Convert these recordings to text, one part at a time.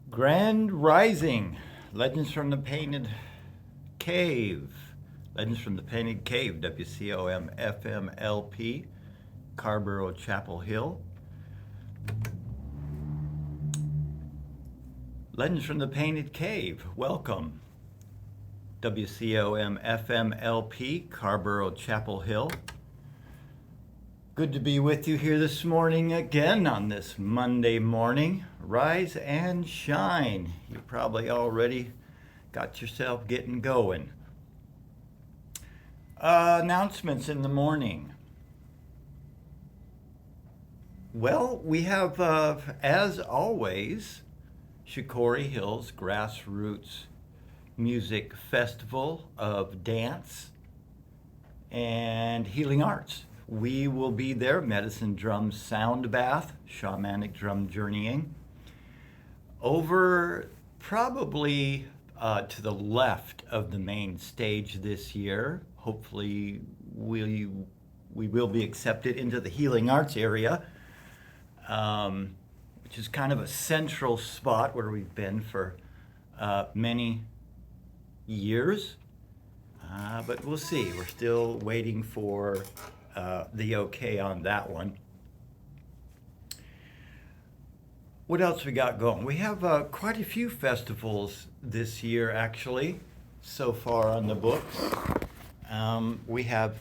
Grand Rising, Legends from the Painted Cave. Legends from the Painted Cave, WCOM FM LP, Carborough Chapel Hill. Legends from the Painted Cave, welcome. WCOM FM LP, Carborough Chapel Hill. Good to be with you here this morning again on this Monday morning. Rise and shine. You probably already got yourself getting going. Announcements in the morning. Well, we have, as always, Shikori Hills Grassroots Music Festival of Dance and Healing Arts. We will be there, Medicine Drum Sound Bath, Shamanic Drum Journeying. Over probably to the left of the main stage this year. Hopefully we will be accepted into the Healing Arts area, which is kind of a central spot where we've been for many years. But we'll see. We're still waiting for the okay on that one. What else we got going? We have quite a few festivals this year, actually, so far on the books. We have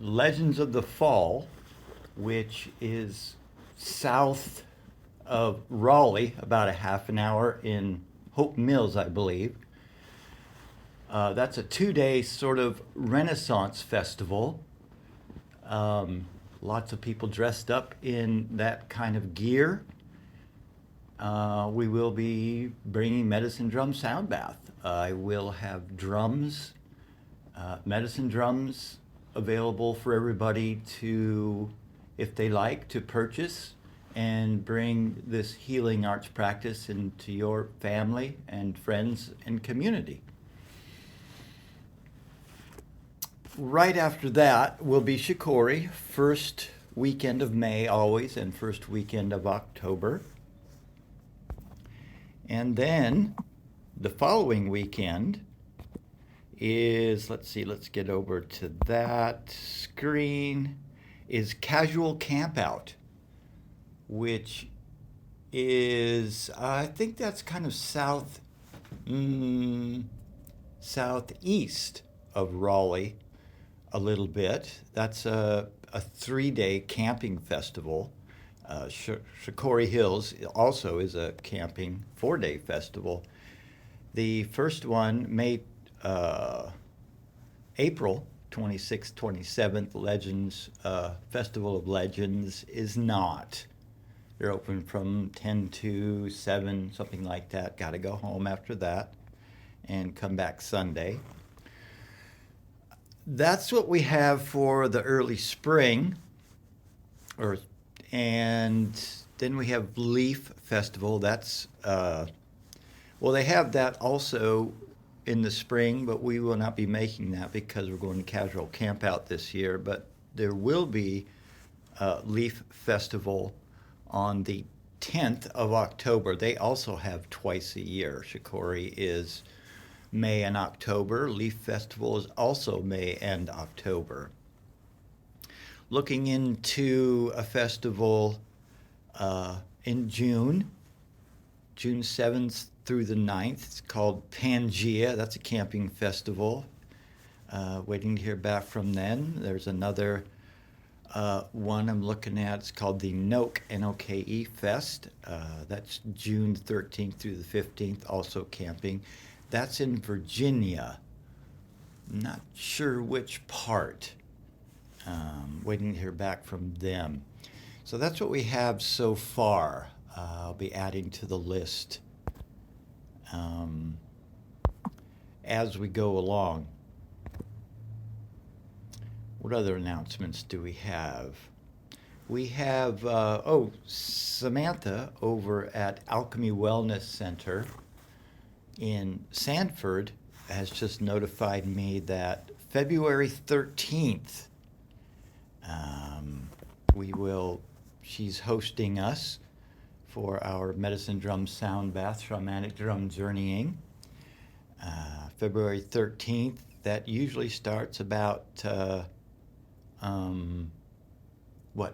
Legends of the Fall, which is south of Raleigh, about a half an hour in Hope Mills, I believe. That's a 2-day sort of Renaissance festival. Lots of people dressed up in that kind of gear. We will be bringing Medicine Drum Sound Bath. I will have drums, medicine drums available for everybody to, if they like, to purchase and bring this healing arts practice into your family and friends and community. Right after that will be Shikori, first weekend of May always, and first weekend of October. And then the following weekend is, let's get over to that screen, is Casual Campout, which is, I think that's kind of southeast of Raleigh a little bit. That's a 3-day camping festival. Shikori Hills also is a camping 4-day festival. The first one, April 26th, 27th, Legends, Festival of Legends, is not. They're open from 10 to 7, something like that. Got to go home after that and come back Sunday. That's what we have for the early spring, and then we have Leaf Festival. That's, they have that also in the spring, but we will not be making that because we're going to Casual Campout this year. But there will be Leaf Festival on the 10th of October. They also have twice a year. Shikori is May and October. Leaf Festival is also May and October. Looking into a festival in June 7th through the 9th. It's called Pangea. That's a camping festival. Waiting to hear back from them. There's another one I'm looking at. It's called the Noke, N-O-K-E Fest. That's June 13th through the 15th, also camping. That's in Virginia. Not sure which part. Waiting to hear back from them. So that's what we have so far. I'll be adding to the list as we go along. What other announcements do we have? We have, Samantha over at Alchemy Wellness Center in Sanford has just notified me that February 13th, she's hosting us for our Medicine Drum Sound Bath Shamanic Drum Journeying. February 13th, that usually starts about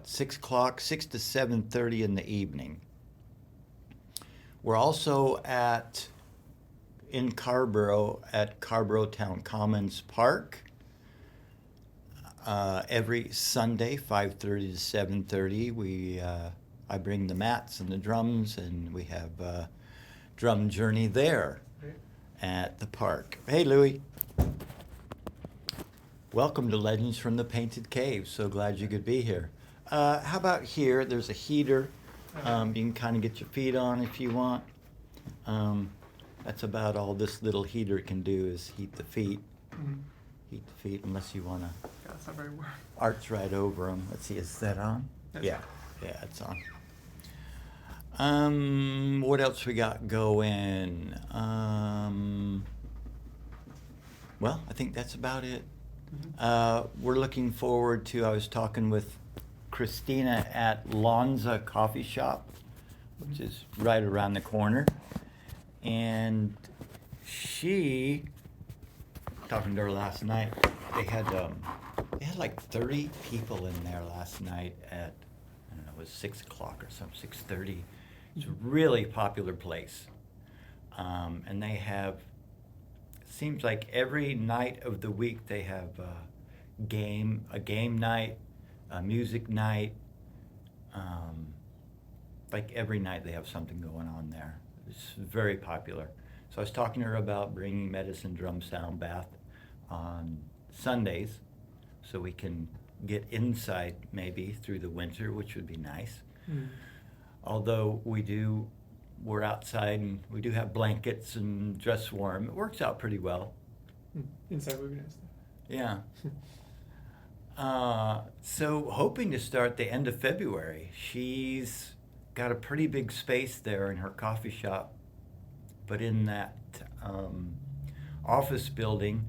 6 o'clock, 6 to 7:30 in the evening. We're also in Carborough at Carborough Town Commons Park every Sunday, 5:30 to 7:30. I bring the mats and the drums, and we have a drum journey there at the park. Hey, Louie. Welcome to Legends from the Painted Cave. So glad you could be here. How about here? There's a heater. You can kind of get your feet on if you want. That's about all this little heater can do is heat the feet. Mm-hmm. Heat the feet, unless you want to. Yeah, it's not very warm. Arch right over them. Let's see, is that on? Yeah, it's on. What else we got going? Well, I think that's about it. Mm-hmm. We're looking forward to, I was talking with Christina at Lonza Coffee Shop, which is right around the corner. And talking to her last night, they had like 30 people in there last night at, I don't know, it was 6 o'clock or something, 6:30. It's a really popular place. And they have, seems like every night of the week they have a game night, a music night. Like every night they have something going on there. It's very popular. So I was talking to her about bringing Medicine Drum Sound Bath on Sundays so we can get inside maybe through the winter, which would be nice. Mm. Although we're outside and we do have blankets and dress warm. It works out pretty well. Inside would be nice. Yeah. So hoping to start the end of February. She's got a pretty big space there in her coffee shop, but in that office building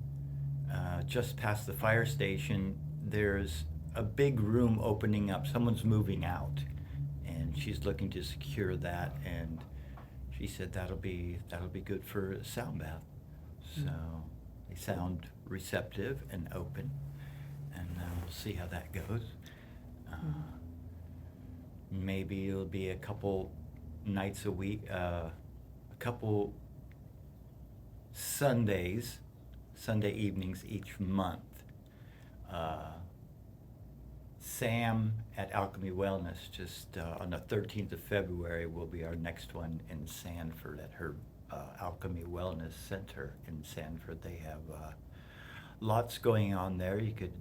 just past the fire station, there's a big room opening up. Someone's moving out, and she's looking to secure that, and she said that'll be good for a sound bath. So they sound receptive and open, and we'll see how that goes. Maybe it'll be a couple nights a week, a couple Sunday evenings each month. Sam at Alchemy Wellness, just on the 13th of February, will be our next one in Sanford at her Alchemy Wellness Center in Sanford. They have lots going on there. You could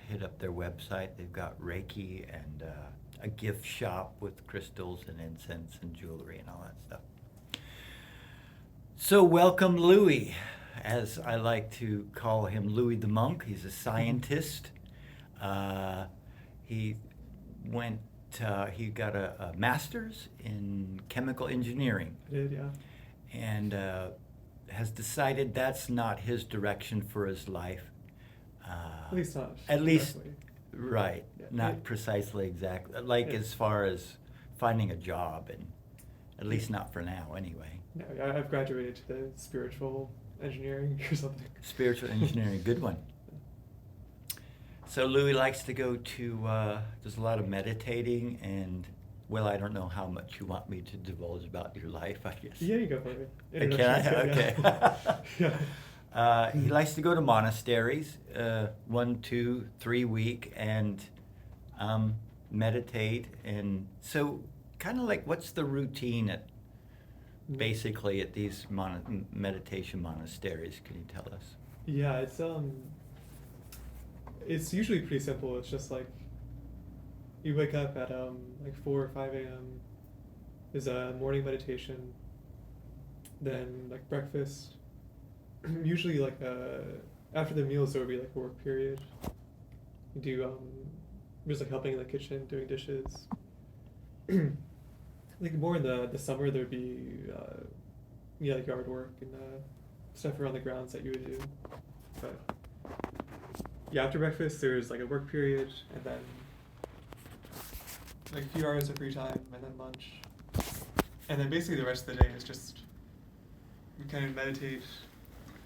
hit up their website. They've got Reiki and a gift shop with crystals and incense and jewelry and all that stuff. So welcome Louie, as I like to call him, Louie the Monk. He's a scientist. He got a master's in chemical engineering. I did, yeah. And has decided that's not his direction for his life. At least not. At least, right. Yeah. Not precisely exactly. Like as far as finding a job, and at least not for now anyway. No, I've graduated to the spiritual engineering or something. Spiritual engineering, good one. So Louie likes to go to, there's a lot of meditating and, well, I don't know how much you want me to divulge about your life, I guess. Yeah, you go for it. Can I? Okay. Yeah. He likes to go to monasteries, 1, 2, 3 week, and meditate. And so kind of like, what's the routine at these meditation monasteries? Can you tell us? Yeah, it's usually pretty simple. It's just like you wake up at like 4 or 5 a.m. There's a morning meditation, then like breakfast. Usually like after the meals there will be like a work period. You do just like helping in the kitchen, doing dishes. Like more in the summer there'd be like yard work and stuff around the grounds that you would do. But yeah, after breakfast there's like a work period, and then like a few hours of free time, and then lunch. And then basically the rest of the day is just you kind of meditate.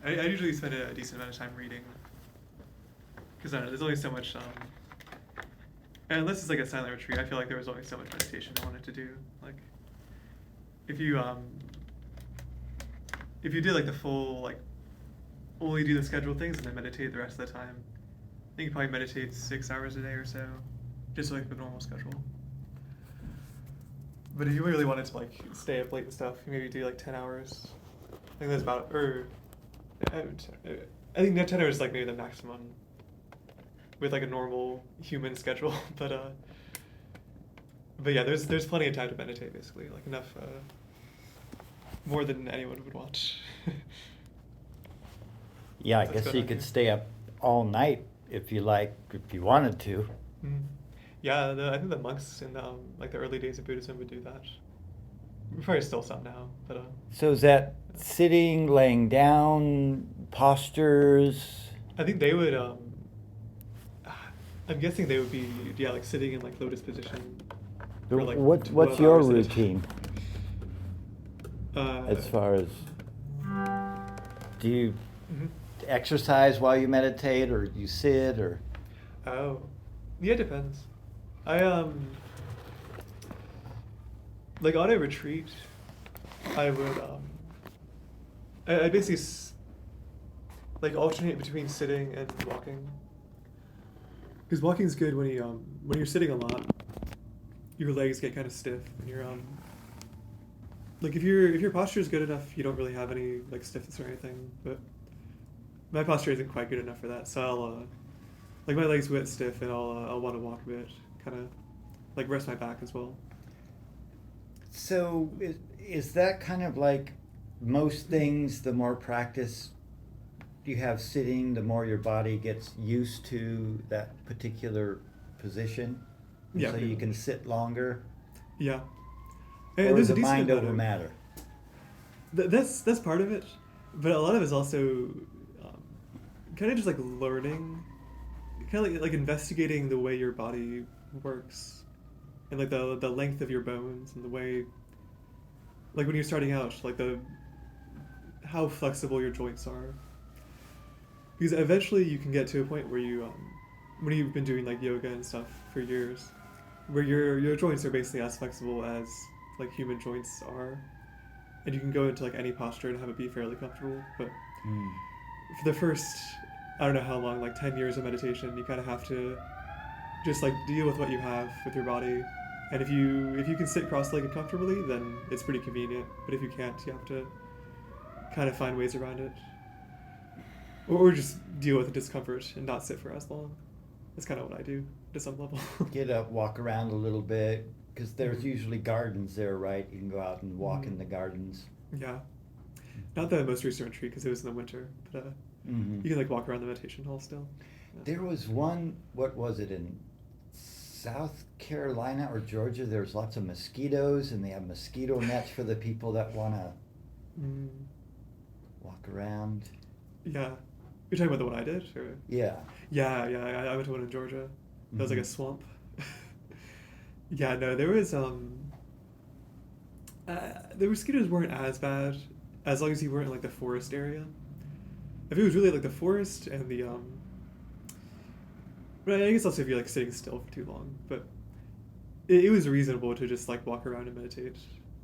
I usually spend a decent amount of time reading because I don't know, there's only so much. And unless it's like a silent retreat, I feel like there was only so much meditation I wanted to do. Like, if you did like the full like only do the scheduled things and then meditate the rest of the time, I think you probably meditate 6 hours a day or so, just like the normal schedule. But if you really wanted to like stay up late and stuff, you maybe do like 10 hours. I think that's about, or I think that 10 hours is like maybe the maximum with like a normal human schedule. But yeah, there's plenty of time to meditate basically, like enough, more than anyone would want. Yeah, I That's guess good you idea. could stay up all night if you wanted to. Mm. Yeah, I think the monks in like the early days of Buddhism would do that. Probably still some now, but So is that sitting, laying down, postures? I think they would. I'm guessing they would be like sitting in like lotus position. For, like, What's 12 your hours at a routine time. as far as, do you Mhm. exercise while you meditate, or you sit, or? Oh, yeah, it depends. I like on a retreat, I would I basically like alternate between sitting and walking. Because walking's good when you're sitting a lot, your legs get kind of stiff and you're like if your posture is good enough, you don't really have any like stiffness or anything. But my posture isn't quite good enough for that, so I'll like my legs get stiff and I'll want to walk a bit, kind of like rest my back as well. So is that kind of like most things, the more practice you have sitting, the more your body gets used to that particular position? Yeah, So pretty you can much. sit longer? Yeah. Or And there's is a the decent mind amount over of- matter? That's part of it, but a lot of it's also kind of just like learning, kind of like investigating the way your body works, and like the length of your bones and the way, like when you're starting out, like how flexible your joints are. Because eventually you can get to a point where when you've been doing like yoga and stuff for years, where your joints are basically as flexible as like human joints are, and you can go into like any posture and have it be fairly comfortable. But Mm. for the first, I don't know how long, like 10 years of meditation, you kind of have to just like deal with what you have with your body. And if you can sit cross-legged comfortably, then it's pretty convenient. But if you can't, you have to kind of find ways around it, or just deal with the discomfort and not sit for as long. That's kind of what I do to some level. Get up, walk around a little bit, because there's Mhm. usually gardens there, right? You can go out and walk in Mhm. the gardens. Yeah, not the most recent retreat because it was in the winter, but Mhm. you can like walk around the meditation hall still. Yeah. There was one, what was it, in South Carolina or Georgia? There's lots of mosquitoes, and they have mosquito nets for the people that want to Mm. walk around. Yeah, you're talking about the one I did, or? Yeah. Yeah, I went to one in Georgia. That was like a Mhm. swamp. Yeah, no, there was the mosquitoes weren't as bad as long as you weren't in like the forest area. If it was really like the forest and the but I guess also if you're like sitting still for too long, but it was reasonable to just like walk around and meditate,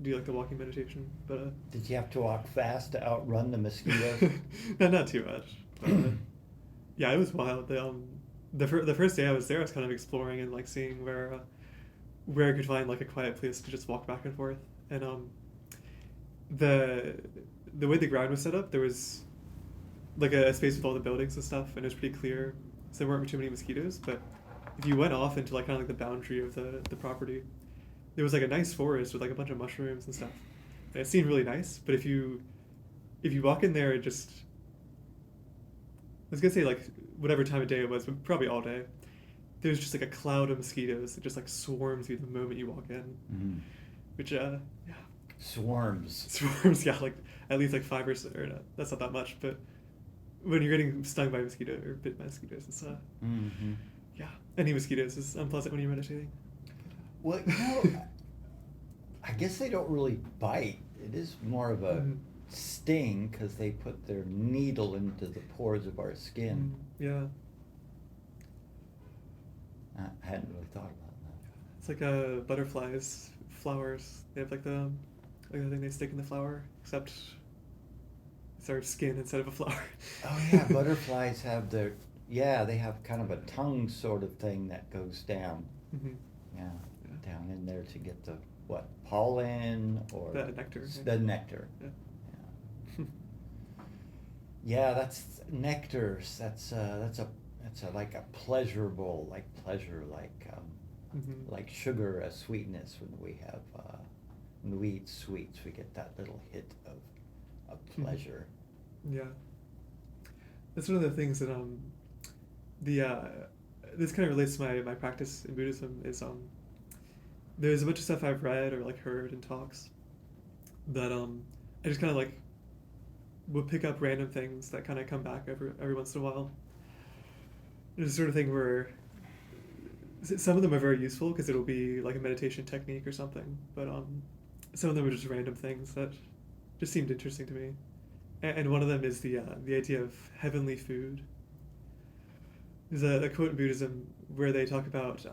do like the walking meditation, but Did you have to walk fast to outrun the mosquitoes? no, not too much. But, yeah, it was wild. The first day I was there, I was kind of exploring and like seeing where I could find like a quiet place to just walk back and forth. And the way the ground was set up, there was like a space with all the buildings and stuff, and it was pretty clear, so there weren't too many mosquitoes. But if you went off into like kind of like the boundary of the property, there was like a nice forest with like a bunch of mushrooms and stuff, and it seemed really nice. But if you walk in there, it just, I was gonna say like whatever time of day it was, but probably all day, there's just like a cloud of mosquitoes that just like swarms you the moment you walk in, Mhm. which yeah, Swarms. swarms, yeah, like at least like 5 or no, that's not that much, but when you're getting stung by a mosquito or bit by mosquitoes, it's Mhm. yeah, any mosquitoes is unpleasant when you're meditating. Well, you know, I guess they don't really bite. It is more of a Mhm. sting because they put their needle into the pores of our skin. Yeah. I hadn't really thought about that. It's like butterflies, flowers. They have like the thing they stick in the flower, except it's our skin instead of a flower. Oh yeah, butterflies have yeah, they have kind of a tongue sort of thing that goes down. Hmm. Yeah, Yeah. down in there to get the what, pollen or The nectar. the nectar. Yeah. Yeah. Yeah, that's nectars. That's a like a pleasurable, like pleasure, Hmm. like sugar, a sweetness when we have when we eat sweets, we get that little hit of pleasure. Yeah. That's one of the things that the this kind of relates to my practice in Buddhism is there's a bunch of stuff I've read or like heard in talks that I just kind of like would pick up random things that kind of come back every once in a while. There's a sort of thing where some of them are very useful because it'll be like a meditation technique or something, but some of them are just random things that just seemed interesting to me. And one of them is the idea of heavenly food. There's a quote in Buddhism where they talk about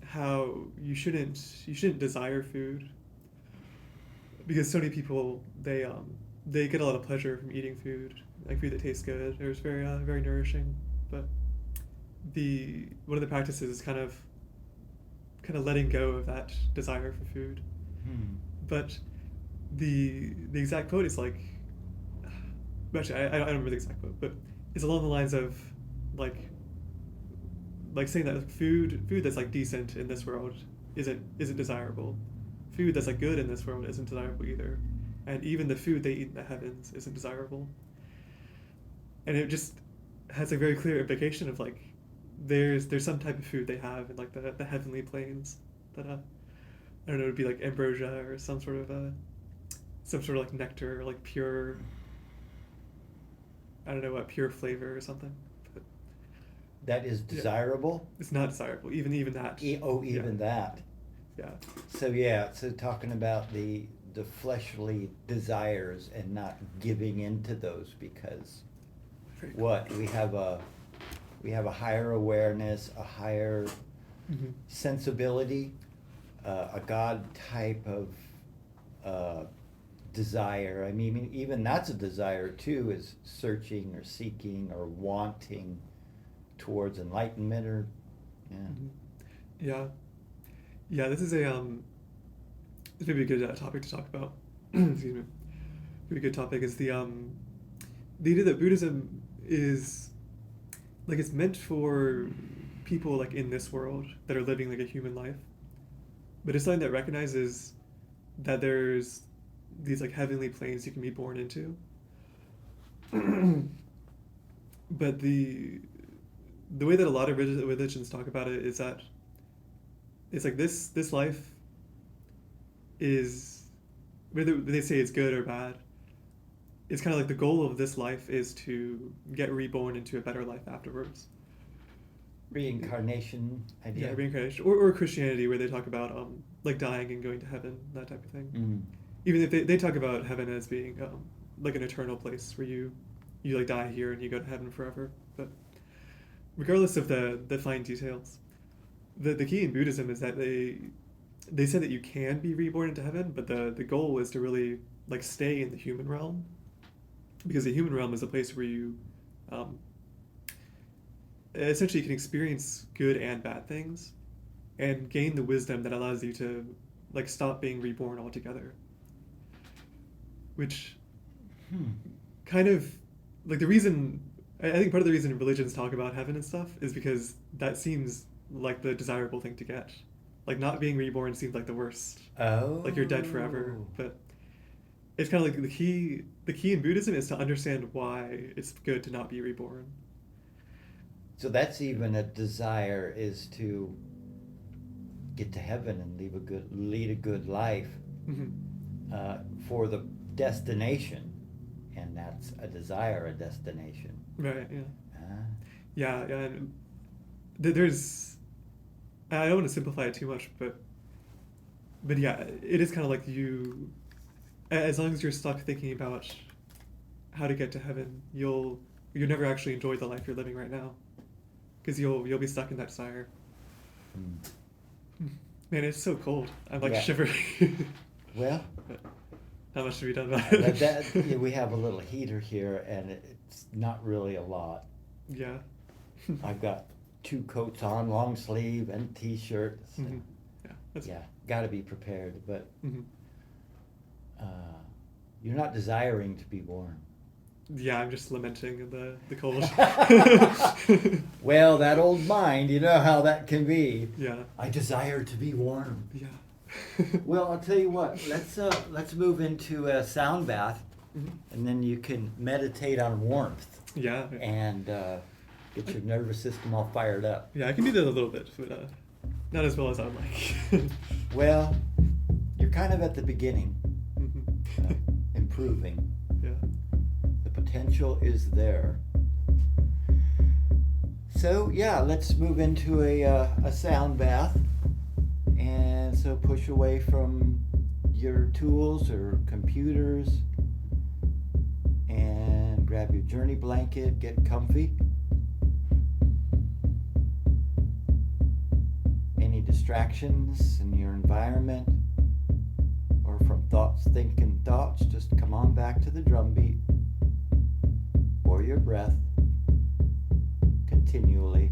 how you shouldn't desire food because so many people they get a lot of pleasure from eating food, like food that tastes good or is very nourishing. But the one of the practices is kind of letting go of that desire for food. Hmm. But the exact quote is like, actually I don't remember the exact quote, but it's along the lines of like saying that food that's like decent in this world isn't desirable. Food that's like good in this world isn't desirable either, and even the food they eat in the heavens isn't desirable. And it just has a very clear implication of like there's some type of food they have in like the heavenly planes that I don't know, it would be like ambrosia or some sort of like nectar or like pure, I don't know what, pure flavor or something. But That is yeah, desirable. it's not desirable. Even that. Even that. Yeah. So yeah, so talking about the fleshly desires and not giving into those because Very cool. what we have a higher awareness, a higher Mm-hmm. sensibility, a God type of desire. I mean, even that's a desire too, is searching or seeking or wanting towards enlightenment or yeah. Mm-hmm. Yeah. Yeah. This is a this may be a good topic to talk about. Excuse me. Maybe a good topic is the idea that Buddhism is like it's meant for people like in this world that are living like a human life, but it's something that recognizes that there's these like heavenly planes you can be born into. But the way that a lot of religions talk about it is that it's like this life is, whether they say it's good or bad, it's kind of like the goal of this life is to get reborn into a better life afterwards. Reincarnation idea. Yeah, reincarnation, or Christianity, where they talk about like dying and going to heaven, that type of thing. Mm. Even if they talk about heaven as being like an eternal place where you like die here and you go to heaven forever. But regardless of the fine details, the key in Buddhism is that they say that you can be reborn into heaven, but the goal is to really like stay in the human realm, because the human realm is a place where you essentially can experience good and bad things and gain the wisdom that allows you to like stop being reborn altogether, which kind of like the reason I think part of the reason religions talk about heaven and stuff is because that seems like the desirable thing to get. Like not being reborn seems like the worst. Oh. Like you're dead forever. But it's kind of like the key in Buddhism is to understand why it's good to not be reborn. So that's even a desire, is to get to heaven and lead a good life for the destination, and that's a desire, a destination. Right. Yeah. Ah. Yeah. And there's, I don't want to simplify it too much, but But yeah, it is kind of like you, as long as you're stuck thinking about how to get to heaven, you'll never actually enjoy the life you're living right now, because you'll be stuck in that desire. Hmm. Man, it's so cold. I'm like Yeah. shivering. Well, But not much to be done about it. yeah, we have a little heater here, and it's not really a lot. Yeah. I've got 2 coats on, long sleeve and t-shirts. Mhm. Yeah. That's Yeah, got to be prepared, but hmm uh, you're not desiring to be warm. Yeah, I'm just lamenting the cold. Well, that old mind, you know how that can be. Yeah. I desire to be warm. Yeah. Well, I'll tell you what. Let's move into a sound bath, Mhm. and then you can meditate on warmth Yeah. and get your nervous system all fired up. Yeah, I can do that a little bit, but not as well as I would like. Well, you're kind of at the beginning, Mhm. improving. Yeah. The potential is there. So yeah, let's move into a sound bath, and so push away from your tools or computers, and grab your journey blanket, get comfy. Any distractions in your environment or from thinking thoughts, just come on back to the drum beat or your breath continually.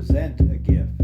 present a gift.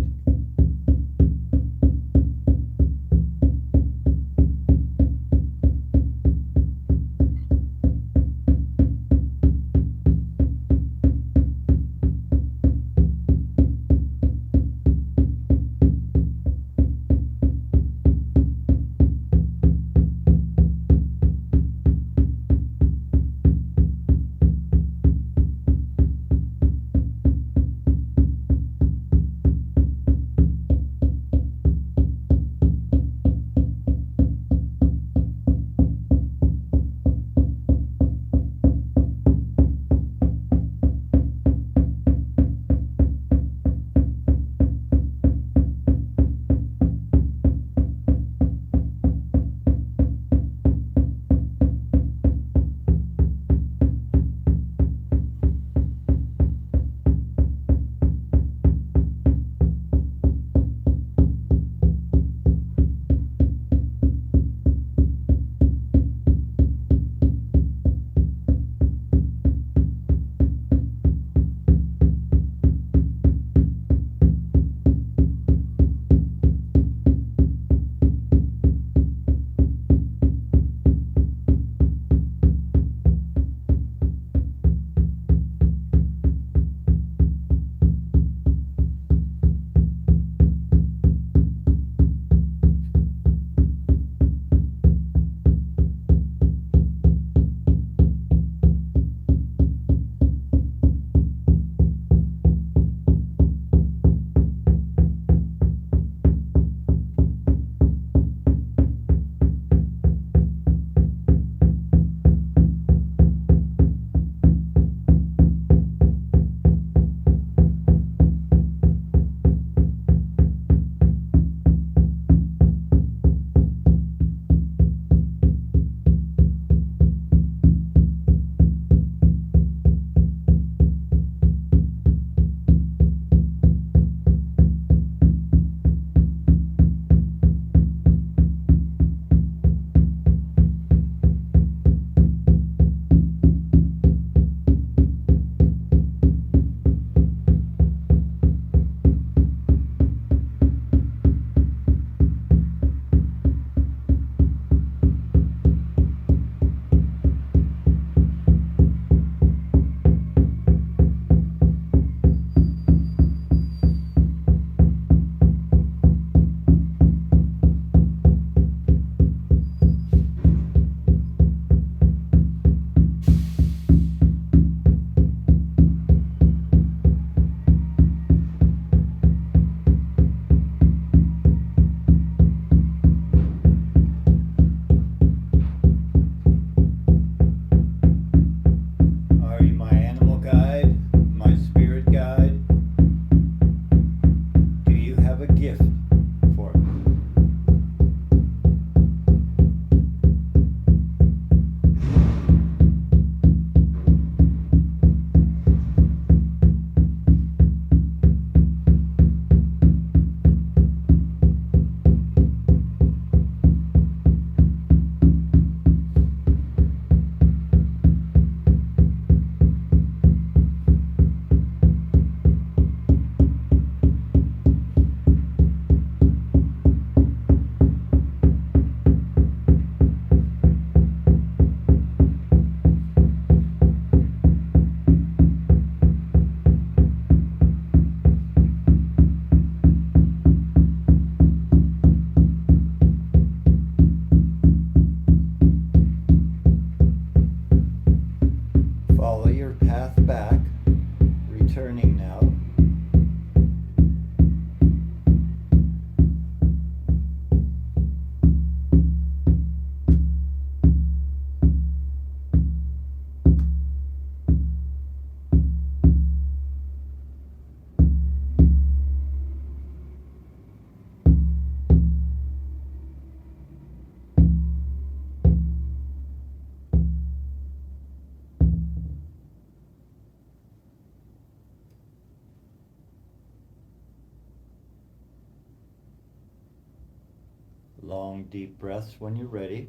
Long, deep breaths when you're ready.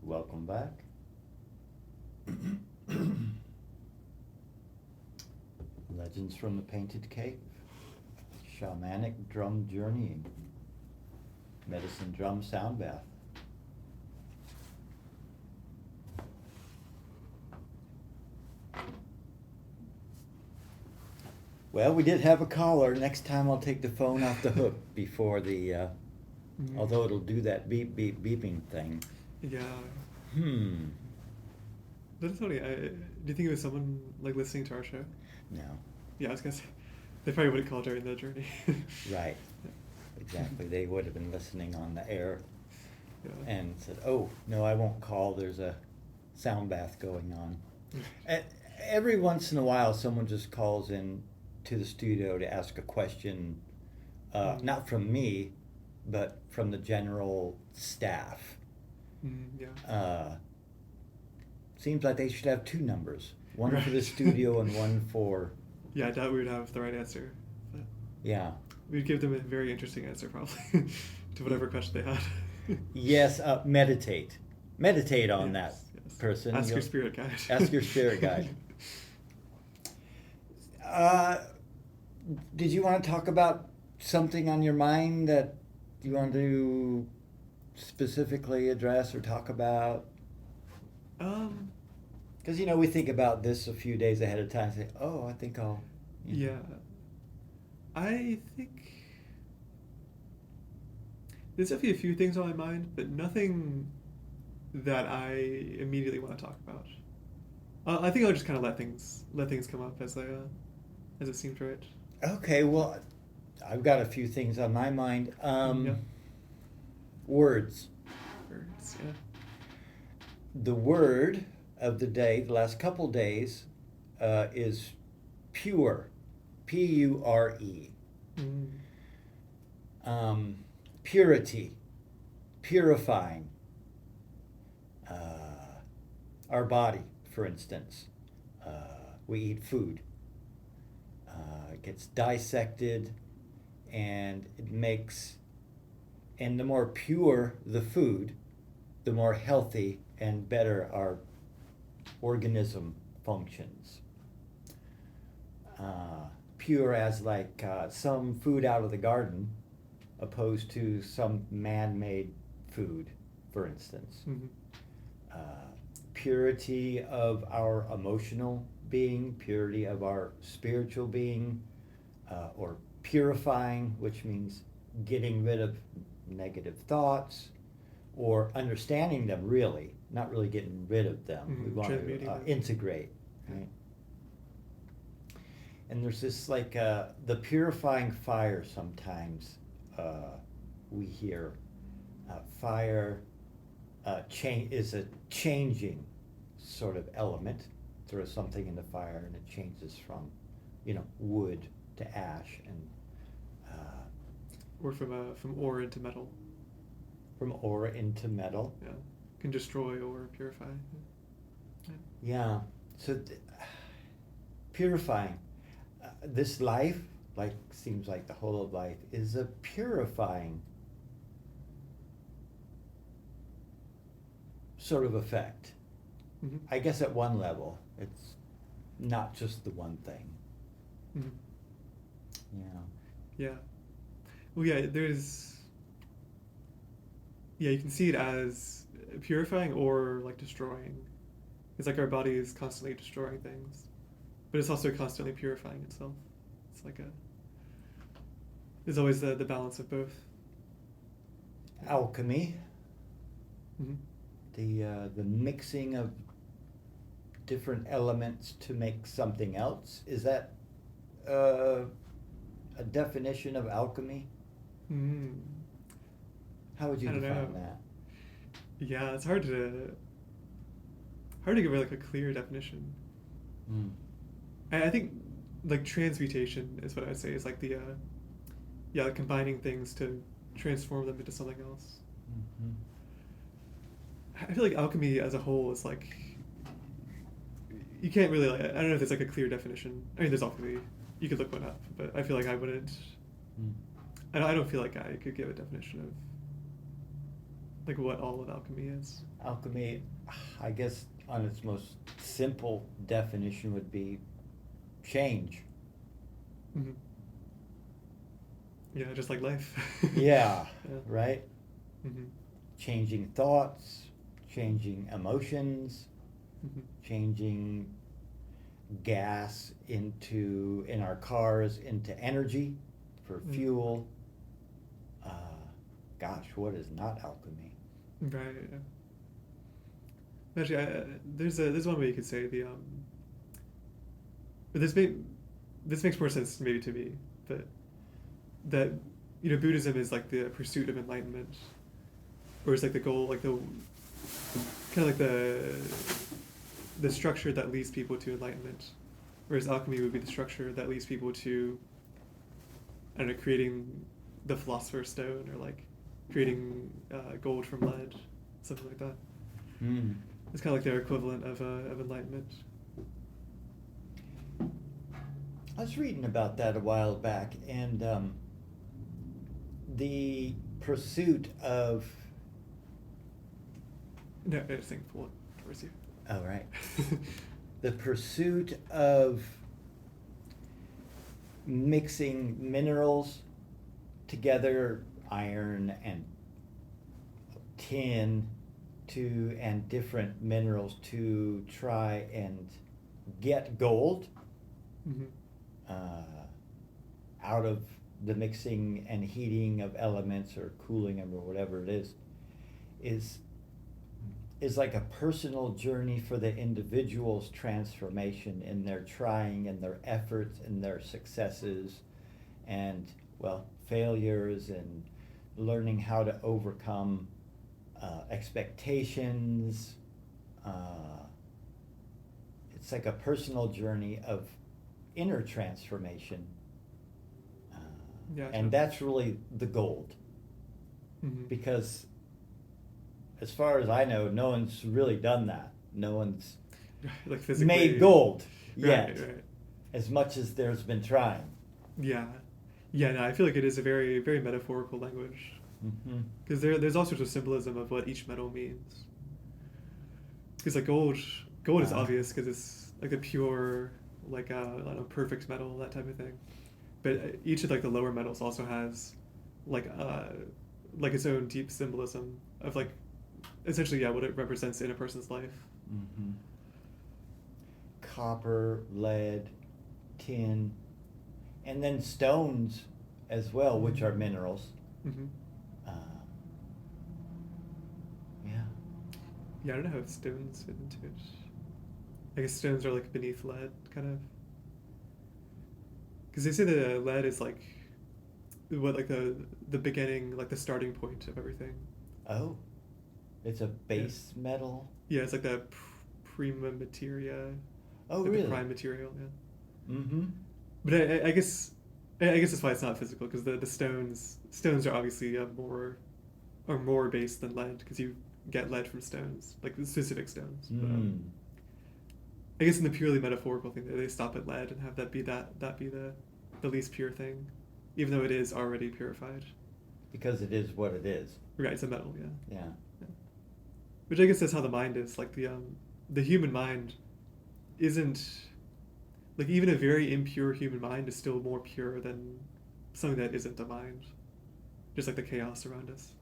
Welcome back. Legends from the Painted Cave. Shamanic drum journeying. Medicine drum sound bath. Well, we did have a caller. Next time I'll take the phone off the hook before the, although it'll do that beep, beep, beeping thing. Yeah. Hmm. That's funny. Do you think it was someone like listening to our show? No. Yeah, I was gonna say they probably wouldn't call during the journey. Right. Exactly. They would have been listening on the air Yeah. and said, "Oh, no, I won't call. There's a sound bath going on." Every once in a while, someone just calls in to the studio to ask a question, not from me, but from the general staff. Yeah. Seems like they should have two numbers, one for the studio and one for. Yeah, I doubt we would have the right answer. But Yeah. we'd give them a very interesting answer, probably, to whatever question they had. Yes, meditate. Meditate on that Yes. person. Ask your You'll- spirit guide. Ask your spirit guide. Did you want to talk about something on your mind that you want to specifically address or talk about? Because, we think about this a few days ahead of time and say, oh, I think I'll. Yeah. I think there's definitely a few things on my mind, but nothing that I immediately want to talk about. I think I'll just kind of let things come up as it seems right. Okay, well, I've got a few things on my mind. Yeah. Words. Words, yeah. The word of the day, the last couple days, is pure. P-U-R-E. Purity. Purifying. Our body, for instance. We eat food. It gets dissected, and it makes, and the more pure the food, the more healthy and better our organism functions. Pure as like some food out of the garden, opposed to some man-made food, for instance. Mm-hmm. Purity of our emotional being, purity of our spiritual being, or purifying, which means getting rid of negative thoughts, or understanding them really, not really getting rid of them. We want Transmuting to them. integrate, right? And there's this like the purifying fire sometimes we hear. Fire is a changing sort of element. Throw something in the fire and it changes from, wood to ash, and Or from ore into metal. from ore into metal. Yeah. Can destroy or purify. Yeah. So purifying. This life, seems like the whole of life, is a purifying sort of effect. Mm-hmm. I guess at one level, it's not just the one thing. Mm-hmm. Yeah. Yeah. Well, yeah, you can see it as purifying or like destroying. It's like our body is constantly destroying things, but it's also constantly purifying itself. It's like there's always the balance of both. Alchemy. Mm-hmm. The mixing of different elements to make something else. Is that a definition of alchemy? Mm. How would you I don't define know. that? Yeah, it's hard to give like a clear definition. Mm. I think like transmutation is what I'd say is like the like combining things to transform them into something else. Mm-hmm. I feel like alchemy as a whole is like you can't really I don't know if there's like a clear definition. I mean, there's alchemy. You could look one up, but I feel like I wouldn't. Mm. I don't feel like I could give a definition like what all of alchemy is. Alchemy, I guess, on its most simple definition would be change. Hmm. Yeah, just like life. Yeah, Yeah. right? Hmm. Changing thoughts, changing emotions, Hmm. changing gas in our cars into energy for Mm. fuel. Gosh, what is not alchemy? Right. Yeah. Actually, there's one way you could say the but this makes more sense maybe to me, but that Buddhism is like the pursuit of enlightenment, whereas like the goal, like the kind of like the structure that leads people to enlightenment, whereas alchemy would be the structure that leads people to, I don't know, creating the philosopher's stone, or like creating gold from lead, something like that. Hmm. It's kind of like their equivalent of enlightenment. I was reading about that a while back, and the pursuit of. No, I just think pull it towards you. Oh, right. The pursuit of mixing minerals together, iron and tin, and different minerals to try and get gold Hmm. out of the mixing and heating of elements or cooling them or whatever it is like a personal journey for the individual's transformation in their trying and their efforts and their successes and, well, failures, and learning how to overcome expectations. It's like a personal journey of inner transformation. Yeah, And that's really the gold. Hmm. Because as far as I know, no one's really done that. No one's like physically made gold Right, yet, right. as much as there's been trying. Yeah, yeah. No, I feel like it is a very, very metaphorical language, Mm-hmm. because there's all sorts of symbolism of what each metal means. Because like gold is obvious because it's like a pure, like I don't know, perfect metal, that type of thing. But each of like the lower metals also has like its own deep symbolism of like essentially, yeah, what it represents in a person's life. Mm-hmm. Copper, lead, tin, and then stones as well, which are minerals. Hmm. Uh, yeah. Yeah, I don't know how stones fit into it. I guess stones are like beneath lead, kind of. Because they say that lead is like what, like the beginning, like the starting point of everything. Oh, it's a base metal. Yeah, it's like the prima materia. Oh, like really? The prime material. Yeah. Mm-hmm. But I guess that's why it's not physical, because the stones are obviously more base than lead, because you get lead from stones, like specific stones. But, I guess in the purely metaphorical thing, they stop at lead and have that be the least pure thing, even though it is already purified. Because it is what it is. Right, it's a metal, yeah. Yeah. Yeah. Which I guess that's how the mind is. Like the human mind isn't, like, even a very impure human mind is still more pure than something that isn't a mind. Just like the chaos around us,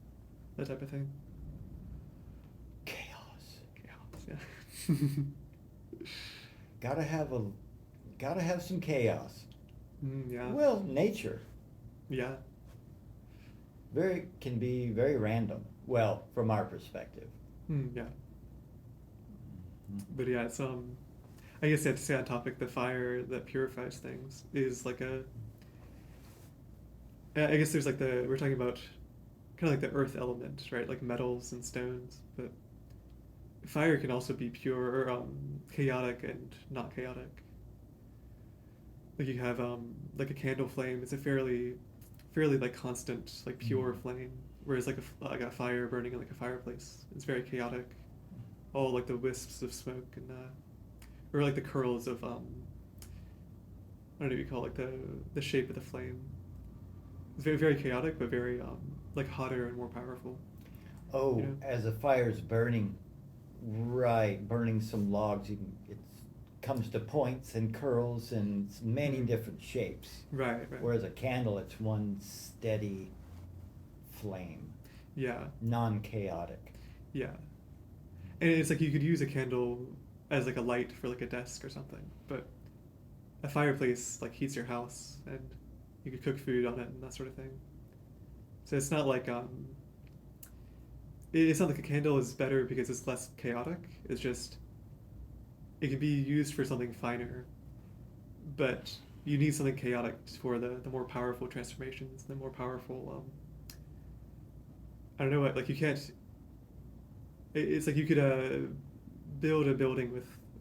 that type of thing. Chaos. Chaos, yeah. Gotta have some chaos. Yeah. Well, nature Yeah. can be very random. Well, from our perspective. Yeah. But yeah, it's I guess to stay on topic, the fire that purifies things is like I guess there's like we're talking about kind of like the earth element, right? Like metals and stones, but fire can also be pure, or chaotic and not chaotic. Like you have like a candle flame. It's a fairly like constant, like pure flame, whereas like a fire burning in like a fireplace, it's very chaotic. All like the wisps of smoke and or like the curls of I don't know what you call it, like the shape of the flame. It's very, very chaotic, but very like hotter and more powerful. Oh, you know? as a fire's burning, right, burning some logs, it comes to points and curls and many Mhm. different shapes. Right, right. Whereas a candle, it's one steady flame, Yeah, non-chaotic. yeah. And it's like you could use a candle as like a light for like a desk or something, but a fireplace like heats your house and you could cook food on it and that sort of thing. So it's not like it's not like a candle is better because it's less chaotic. It's just it can be used for something finer, but you need something chaotic for the more powerful transformations, the more powerful. I don't know what like you can't. It's like you could build a building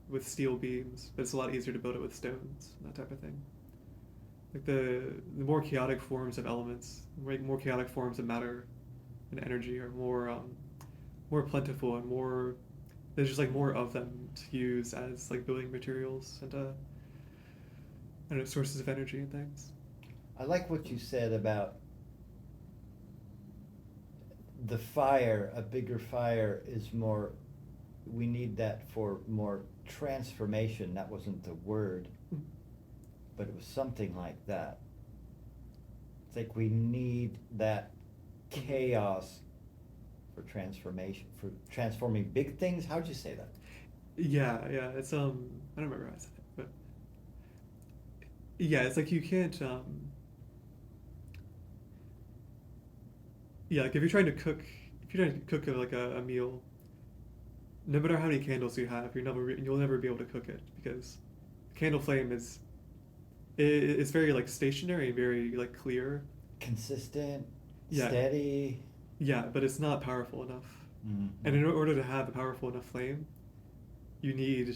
with steel beams, but it's a lot easier to build it with stones, that type of thing. Like the more chaotic forms of elements, more chaotic forms of matter and energy are more plentiful and more. There's just like more of them to use as like building materials and I don't know, sources of energy and things. I like what you said about the fire. A bigger fire is more, we need that for more transformation. That wasn't the word, Mm. but it was something like that. It's like we need that chaos for transformation, for transforming big things. How'd you say that? Yeah, yeah. It's I don't remember how I said it, but yeah, it's like you can't yeah, like if you're trying to cook like a meal, no matter how many candles you have, you'll never be able to cook it because the candle flame it's very like stationary and very like clear. Consistent, Yeah, steady. yeah, but it's not powerful enough. Mhm. And in order to have a powerful enough flame, you need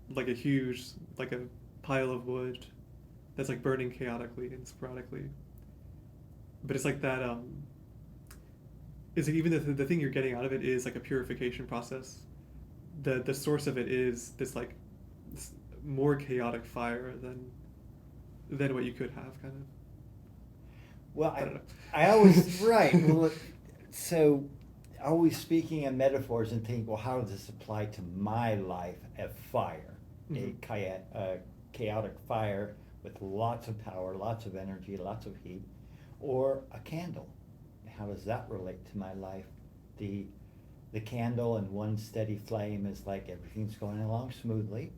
like a huge like a pile of wood that's like burning chaotically and sporadically. But it's like that is like even the thing you're getting out of it is like a purification process. The source of it is this more chaotic fire than what you could have kind of. Well, I don't know. I always, right. Well, so always speaking in metaphors and thinking, well, how does this apply to my life at fire? Mhm. A chaotic fire with lots of power, lots of energy, lots of heat, or a candle. How does that relate to my life? The the candle and one steady flame is like everything's going along smoothly.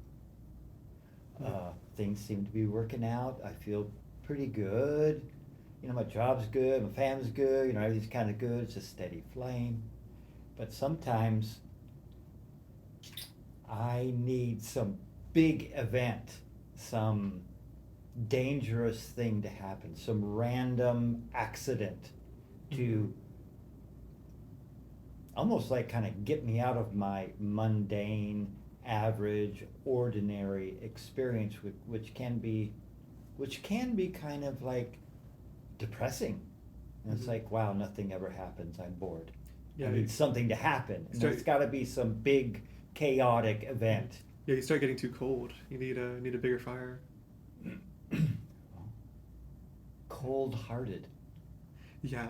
Things seem to be working out. I feel pretty good. You know, my job's good, my family's good, you know, everything's kind of good. It's a steady flame. But sometimes I need some big event, some dangerous thing to happen, some random accident to Mhm. almost like kind of get me out of my mundane, average, ordinary experience, which can be kind of like depressing. And it's Mhm. like, wow, nothing ever happens. I'm bored. Yeah, I need something to happen, and start- it's got to be some big, chaotic event. yeah, you start getting too cold. You need a bigger fire. Cold-hearted, Yeah,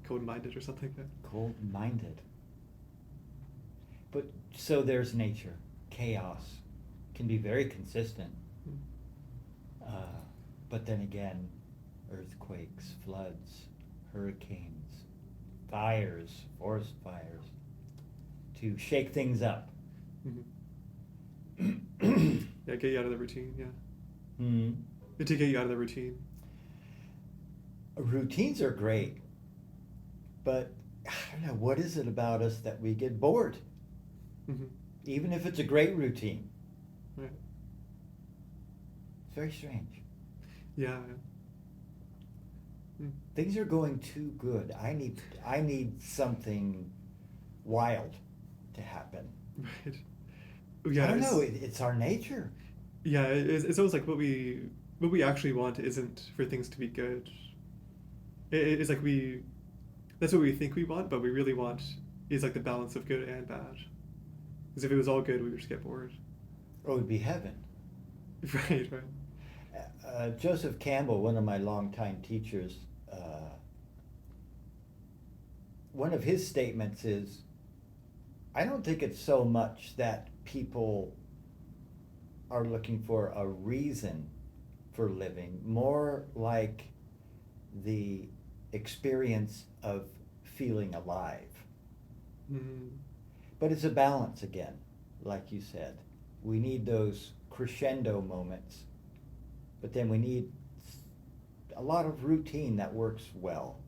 cold minded or something like that. cold-minded. But so there's nature, chaos, can be very consistent. Mm. Uh, but then again, earthquakes, floods, hurricanes, fires, forest fires, to shake things up. Mhm. Yeah, get you out of the routine. Yeah, Hmm. to get you out of the routine. Routines are great, but I don't know, what is it about us that we get bored? Mhm. Even if it's a great routine. Right. It's very strange. Yeah. Mm. Things are going too good. I need something wild to happen. Right. Yeah. I don't know. It's our nature. Yeah. It's almost like what we actually want isn't for things to be good. It's like that's what we think we want, but we really want is like the balance of good and bad. Because if it was all good, we would just get bored. Or it would be heaven. Right. Right. Joseph Campbell, one of my longtime teachers, one of his statements is, I don't think it's so much that people are looking for a reason for living, more like the experience of feeling alive. Mm-hmm. But it's a balance again, like you said. We need those crescendo moments, but then we need a lot of routine that works well.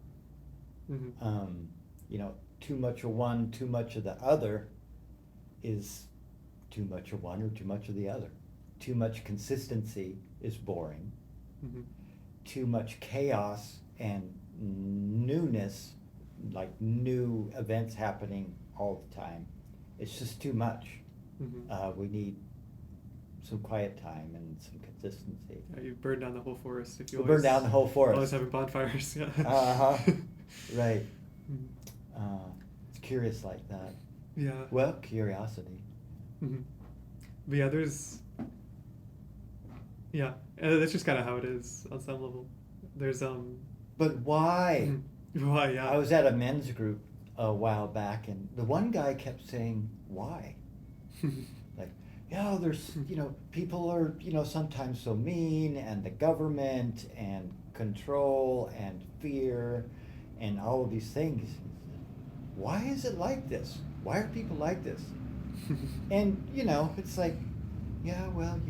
Mm-hmm. You know, too much of one, too much of the other is too much of one or too much of the other. Too much consistency is boring. Mm-hmm. Too much chaos and newness, like new events happening all the time, it's just too much. Mm-hmm. We need some quiet time and some consistency. Yeah, you burn down the whole forest if you We always burn down the whole forest. Always having bonfires. Yeah. Uh-huh. Right. Mhm. It's curious like that. Yeah. Well, curiosity. Mm-hmm. But yeah, that's just kind of how it is on some level. There's But why? Why? Yeah. I was at a men's group a while back, and the one guy kept saying, "Why?" Like, yeah, there's, people are, sometimes so mean, and the government, and control, and fear, and all of these things. Why is it like this? Why are people like this? And, it's like, yeah, well,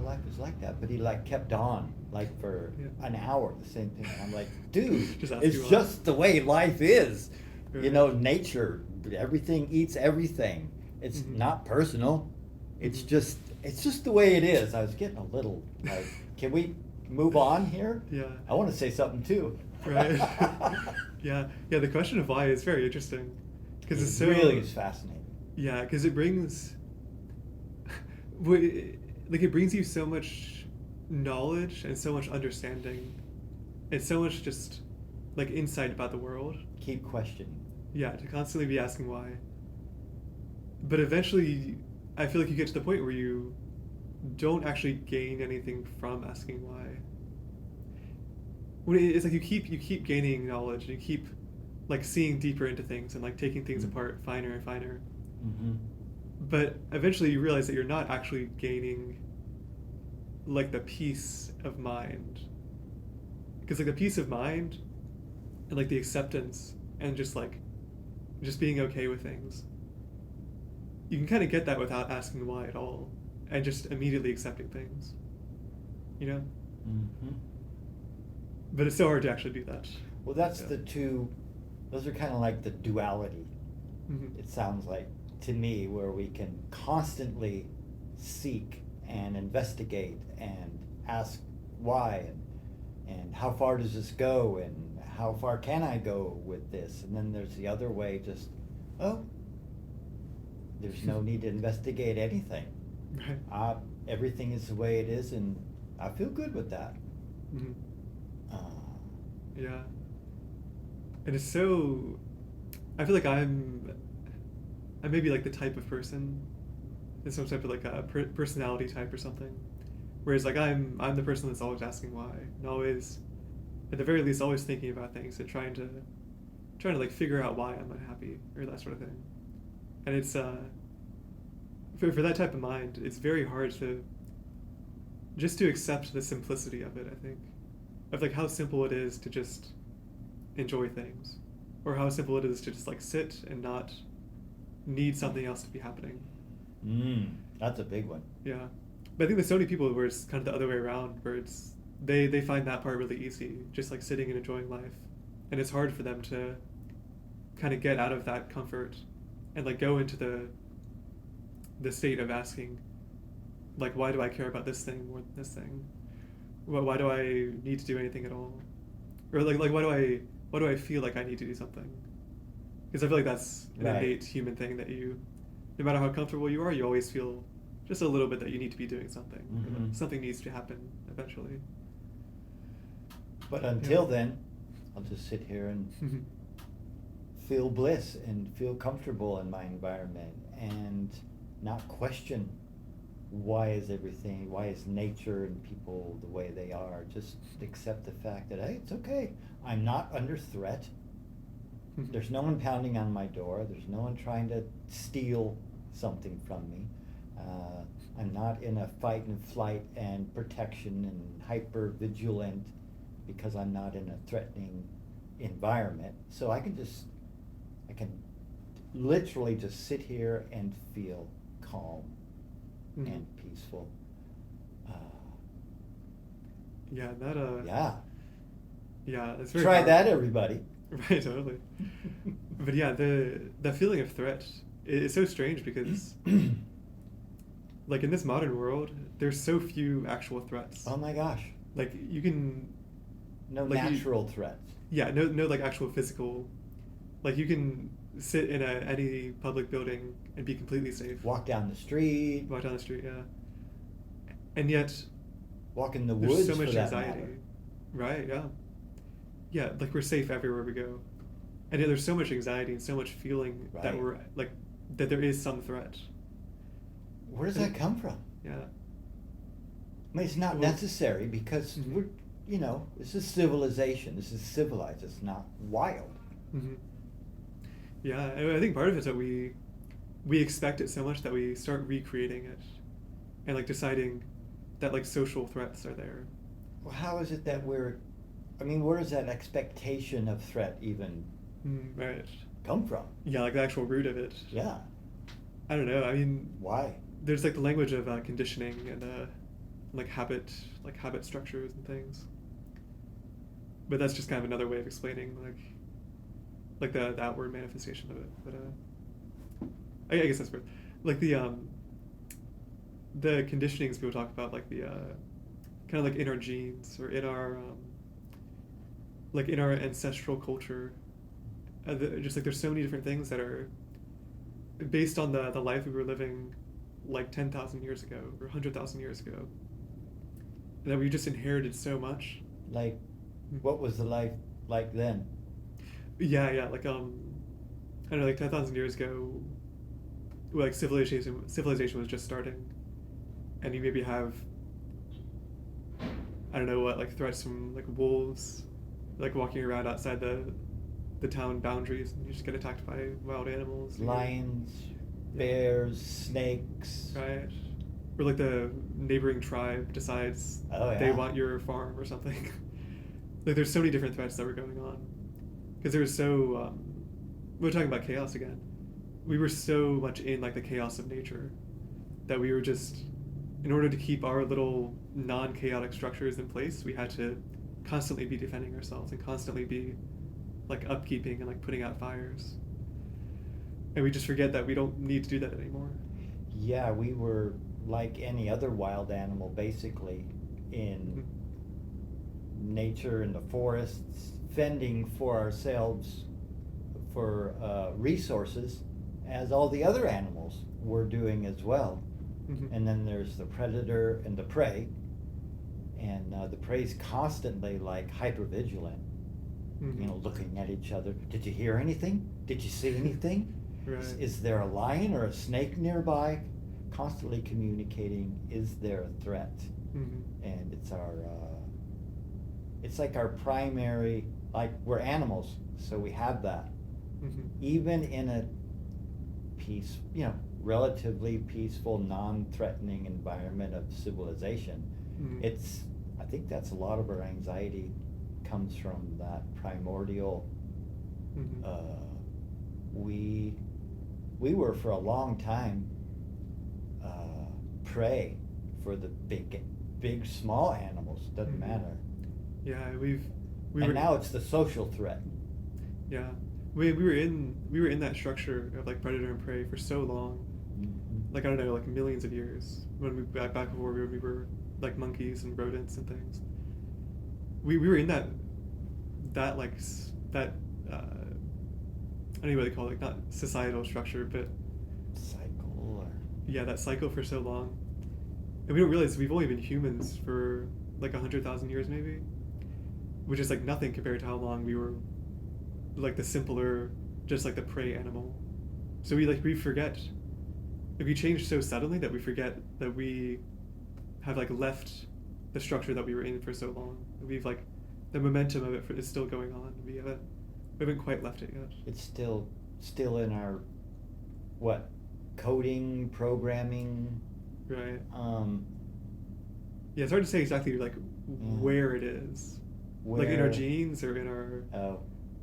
life is like that. But he, kept on, for an hour, the same thing. And I'm like, dude, it's just the way life is. Right. Nature, everything eats everything. It's Mm-hmm. not personal. It's Mm-hmm. just the way it is. I was getting a little, can we move on here? Yeah. I want to say something too. Right. Yeah. The question of why is very interesting, because it's so really is fascinating. Yeah, because it brings, it brings you so much knowledge and so much understanding, and so much just insight about the world. Keep questioning. Yeah, to constantly be asking why. But eventually, I feel like you get to the point where you don't actually gain anything from asking why. It's like you keep gaining knowledge, and you keep seeing deeper into things and taking things apart finer and finer. Mm-hmm. But eventually you realize that you're not actually gaining the peace of mind. Because the peace of mind and the acceptance and just being okay with things, you can kind of get that without asking why at all, and just immediately accepting things. Mm-hmm. But it's so hard to actually do that. Well, that's Yeah. those are kind of like the duality. Mm-hmm. It sounds like to me, where we can constantly seek and investigate and ask why, and how far does this go, and how far can I go with this? And then there's the other way, just, there's no need to investigate anything. Right. Everything is the way it is, and I feel good with that. Mm-hmm. Yeah. And it's so, I feel like I'm maybe the type of person, in some type of a personality type or something. Whereas I'm the person that's always asking why, and always, at the very least, always thinking about things and trying to figure out why I'm unhappy or that sort of thing. And it's for that type of mind, it's very hard to accept the simplicity of it. I think of how simple it is to just enjoy things, or how simple it is to just sit and not need something else to be happening. That's a big one. Yeah. But I think there's so many people where it's kind of the other way around, where it's they find that part really easy, just sitting and enjoying life. And it's hard for them to kind of get out of that comfort and go into the state of asking, why do I care about this thing more than this thing? Why do I need to do anything at all? Or why do I feel like I need to do something? Because I feel like that's an innate human thing, that no matter how comfortable you are, you always feel just a little bit that you need to be doing something. Mm-hmm. Something needs to happen eventually. But until then, I'll just sit here and feel bliss and feel comfortable in my environment, and not question why is nature and people the way they are. Just accept the fact that, hey, it's okay. I'm not under threat. Mhm. There's no one pounding on my door. There's no one trying to steal something from me. I'm not in a fight and flight and protection and hyper vigilant because I'm not in a threatening environment. So I can literally just sit here and feel calm Mhm. and peaceful. Yeah, that Yeah. yeah, it's very Try hard. that, everybody. Right, totally. But yeah, the feeling of threat is so strange because like in this modern world, there's so few actual threats. Oh my gosh. Like you can No like you- natural threats. yeah, no like actual physical, like you can sit in any public building and be completely safe. Walk down the street. Walk down the street, yeah. And yet Walk in the there's woods so much for that anxiety. matter. Right, yeah. Yeah, like we're safe everywhere we go. And yet there's so much anxiety and so much feeling that Right. we're like that there is some threat. Where does that come from? Yeah. I mean, it's not Well- necessary because Mhm. we're, this is civilization. This is civilized. It's not wild. Hmm. Yeah, and I think part of it is that we expect it so much that we start recreating it, and like deciding that like social threats are there. Well, how is it that where does that expectation of threat even Right. come from? Yeah, like the actual root of it. Yeah. I don't know. I mean, Why? there's like the language of conditioning and like habit structures and things. But that's just kind of another way of explaining like the outward manifestation of it. But I guess that's weird. Like the conditionings people talk about, like the kind of like in our genes or in our like in our ancestral culture. Just like there's so many different things that are based on the life we were living like 10,000 years ago or 100,000 years ago, and that we just inherited so much. Like, what was the life like then? Yeah, like I don't know, like 10,000 years ago, like civilization was just starting, and you maybe have, I don't know what, like threats from like wolves, like walking around outside the town boundaries, and you just get attacked by wild animals. Lions, Yeah. bears, snakes. Right. Or like the neighboring tribe decides Oh, they yeah. want your farm or something. Like there's so many different threats that were going on. Because there was so, we're talking about chaos again. We were so much in like the chaos of nature that we were just, in order to keep our little non-chaotic structures in place, we had to constantly be defending ourselves and constantly be like upkeeping and like putting out fires. And we just forget that we don't need to do that anymore. Yeah, we were like any other wild animal, basically, in nature, in the forests, fending for ourselves for resources, as all the other animals were doing as well. Mhm. And then there's the predator and the prey, and the prey's constantly like hypervigilant, Mhm. looking at each other. Did you hear anything? Did you see anything? Right. Is there a lion or a snake nearby? Constantly communicating, is there a threat? Mhm. And it's like our primary, like we're animals, so we have that. Mhm. Even in a relatively peaceful, non-threatening environment of civilization, Mhm. I think that's a lot of our anxiety comes from that primordial, Mhm. we were for a long time prey for the big small animals, doesn't Mhm. matter. Yeah, we And were now it's the social threat. yeah we were in that structure of like predator and prey for so long, like I don't know, like millions of years, when we back before we were like monkeys and rodents and things. We were in that like that I don't know what they call it, like not societal structure, but Cycle or yeah, that cycle for so long, and we don't realize we've only been humans for like 100,000 years maybe, which is like nothing compared to how long we were like the simpler, just like the prey animal. So we forget, like we change so suddenly that we forget that we have like left the structure that we were in for so long. We've like the momentum of it is still going on. We haven't We haven't quite left it yet. It's still in our, what, coding, programming, Right. um, Yeah, it's hard to say exactly like where it is. Like in our where- genes or in our oh,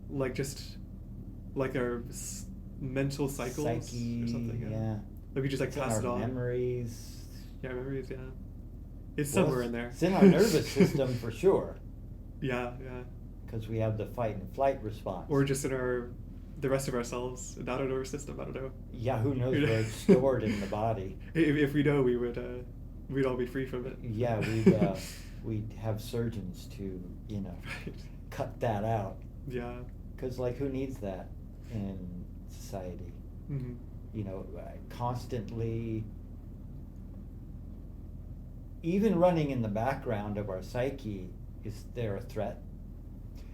like just like our mental cycles psyche, or something. yeah. Like we just like It's in pass it our on. memories. Yeah, memories. Yeah, it's Well, somewhere in there. It's in our nervous system for sure, Yeah, yeah. because we have the fight and flight response. Or just in the rest of ourselves, not our nervous system. I don't know. Yeah, who knows where it's stored in the body. If we know, we would we'd all be free from it. Yeah, we'd have surgeons to, Right. cut that out. Yeah. Because, like, who needs that in society? Mm-hmm. Constantly, even running in the background of our psyche, is there a threat?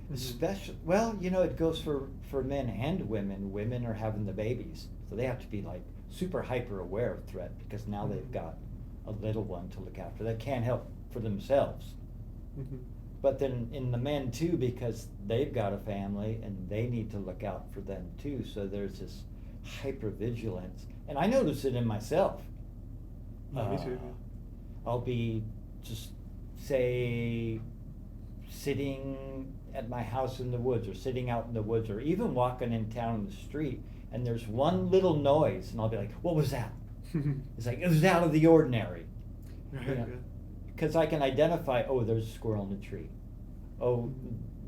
Mm-hmm. Especially, well, it goes for men and women. Women are having the babies, so they have to be like super hyper aware of threat because now they've got a little one to look after that can't help for themselves. Mm-hmm. But then in the men too, because they've got a family and they need to look out for them too. So there's this hypervigilance, and I notice it in myself. Yeah, me too. I'll be just, say, sitting at my house in the woods, or sitting out in the woods, or even walking in town in the street, and there's one little noise, and I'll be like, "What was that?" It's like, it was out of the ordinary. Right. You know, Yeah. because I can identify, oh, there's a squirrel in the tree. Oh,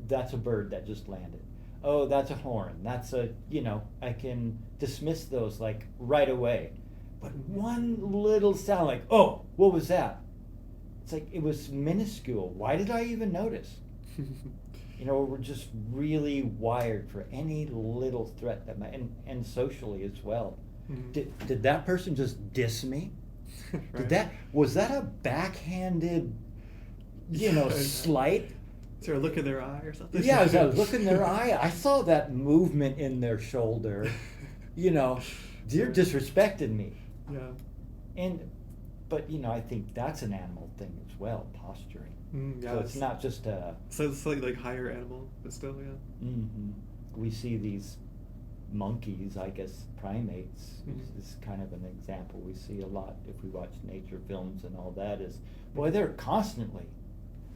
that's a bird that just landed. Oh, that's a horn. That's I can dismiss those like right away. But one little sound like, oh, what was that? It's like, it was minuscule. Why did I even notice? We're just really wired for any little threat that might, and socially as well. Mhm. Did that person just diss me? Right. Was that a backhanded, Yeah. slight? Is there a look in their eye or something? Yeah, as I was looking in their eye, I saw that movement in their shoulder. You're disrespecting me. Yeah. But I think that's an animal thing as well, posturing. Yeah, So it's not just a. So it's slightly like higher animal, but still, yeah. Mhm. We see these monkeys, I guess primates Mhm. is kind of an example we see a lot if we watch nature films and all that. Is, boy, they're constantly,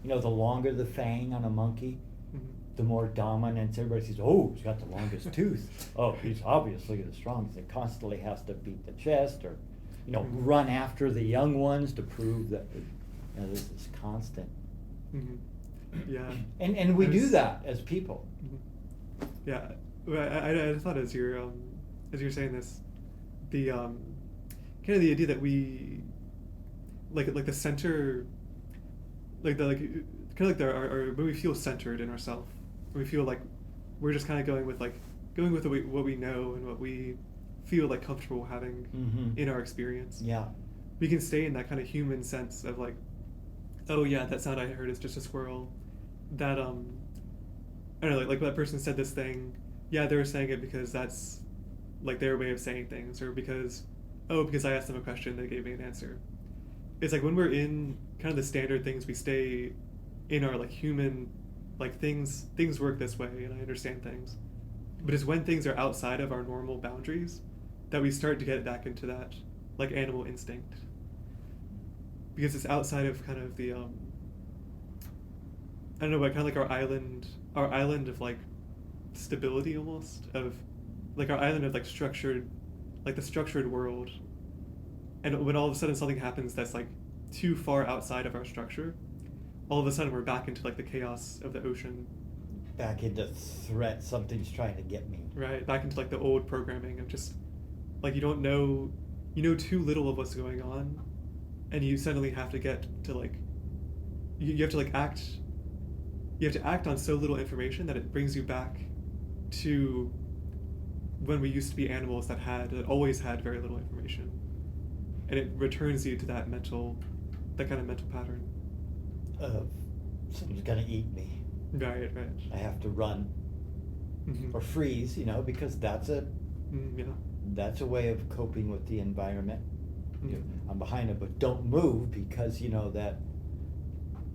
the longer the fang on a monkey, Mhm. the more dominance. Everybody says, oh, he's got the longest tooth. Oh, he's obviously the strongest. It constantly has to beat the chest, or run after the young ones to prove that this is constant. Mhm. Yeah. And we I do was- that as people. Mhm. Yeah. Well, I thought as you're saying this, the kind of the idea that we like the center, kind of like our when we feel centered in ourselves, we feel like we're just kind of going with what we know and what we feel like comfortable having Mhm. in our experience. Yeah. We can stay in that kind of human sense of like, oh yeah, that sound I heard is just a squirrel. That I don't know, like that person said this thing. Yeah, they were saying it because that's like their way of saying things, or because I asked them a question, they gave me an answer. It's like when we're in kind of the standard things, we stay in our like human, like things work this way, and I understand things. But it's when things are outside of our normal boundaries that we start to get back into that like animal instinct, because it's outside of kind of the I don't know, but kind of like our island of like stability, almost, of like our island of like structured, like the structured world. And when all of a sudden something happens that's like too far outside of our structure, all of a sudden we're back into like the chaos of the ocean. Back into threat, something's trying to get me. Right, back into like the old programming of just like you know too little of what's going on, and you suddenly have to get to like you have to like act. You have to act on so little information that it brings you back to when we used to be animals that always had very little information, and it returns you to that kind of mental pattern. Something's gonna eat me. Right. I have to run Mhm. or freeze, because that's a way of coping with the environment. Mhm. I'm behind it, but don't move because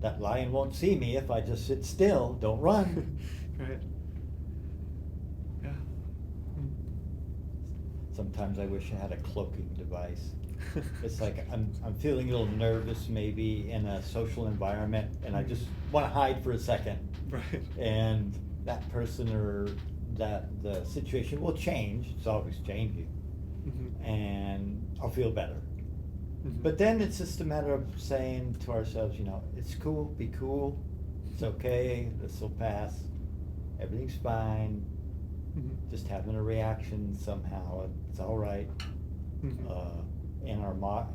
that lion won't see me if I just sit still. Don't run. Right. Sometimes I wish I had a cloaking device. It's like I'm feeling a little nervous maybe in a social environment, and I just want to hide for a second. Right. And that person or that the situation will change. It's always changing, Mhm. and I'll feel better. Mhm. But then it's just a matter of saying to ourselves, it's cool, be cool, it's okay, this will pass, everything's fine, Mhm. just having a reaction somehow, it's all right. Mhm.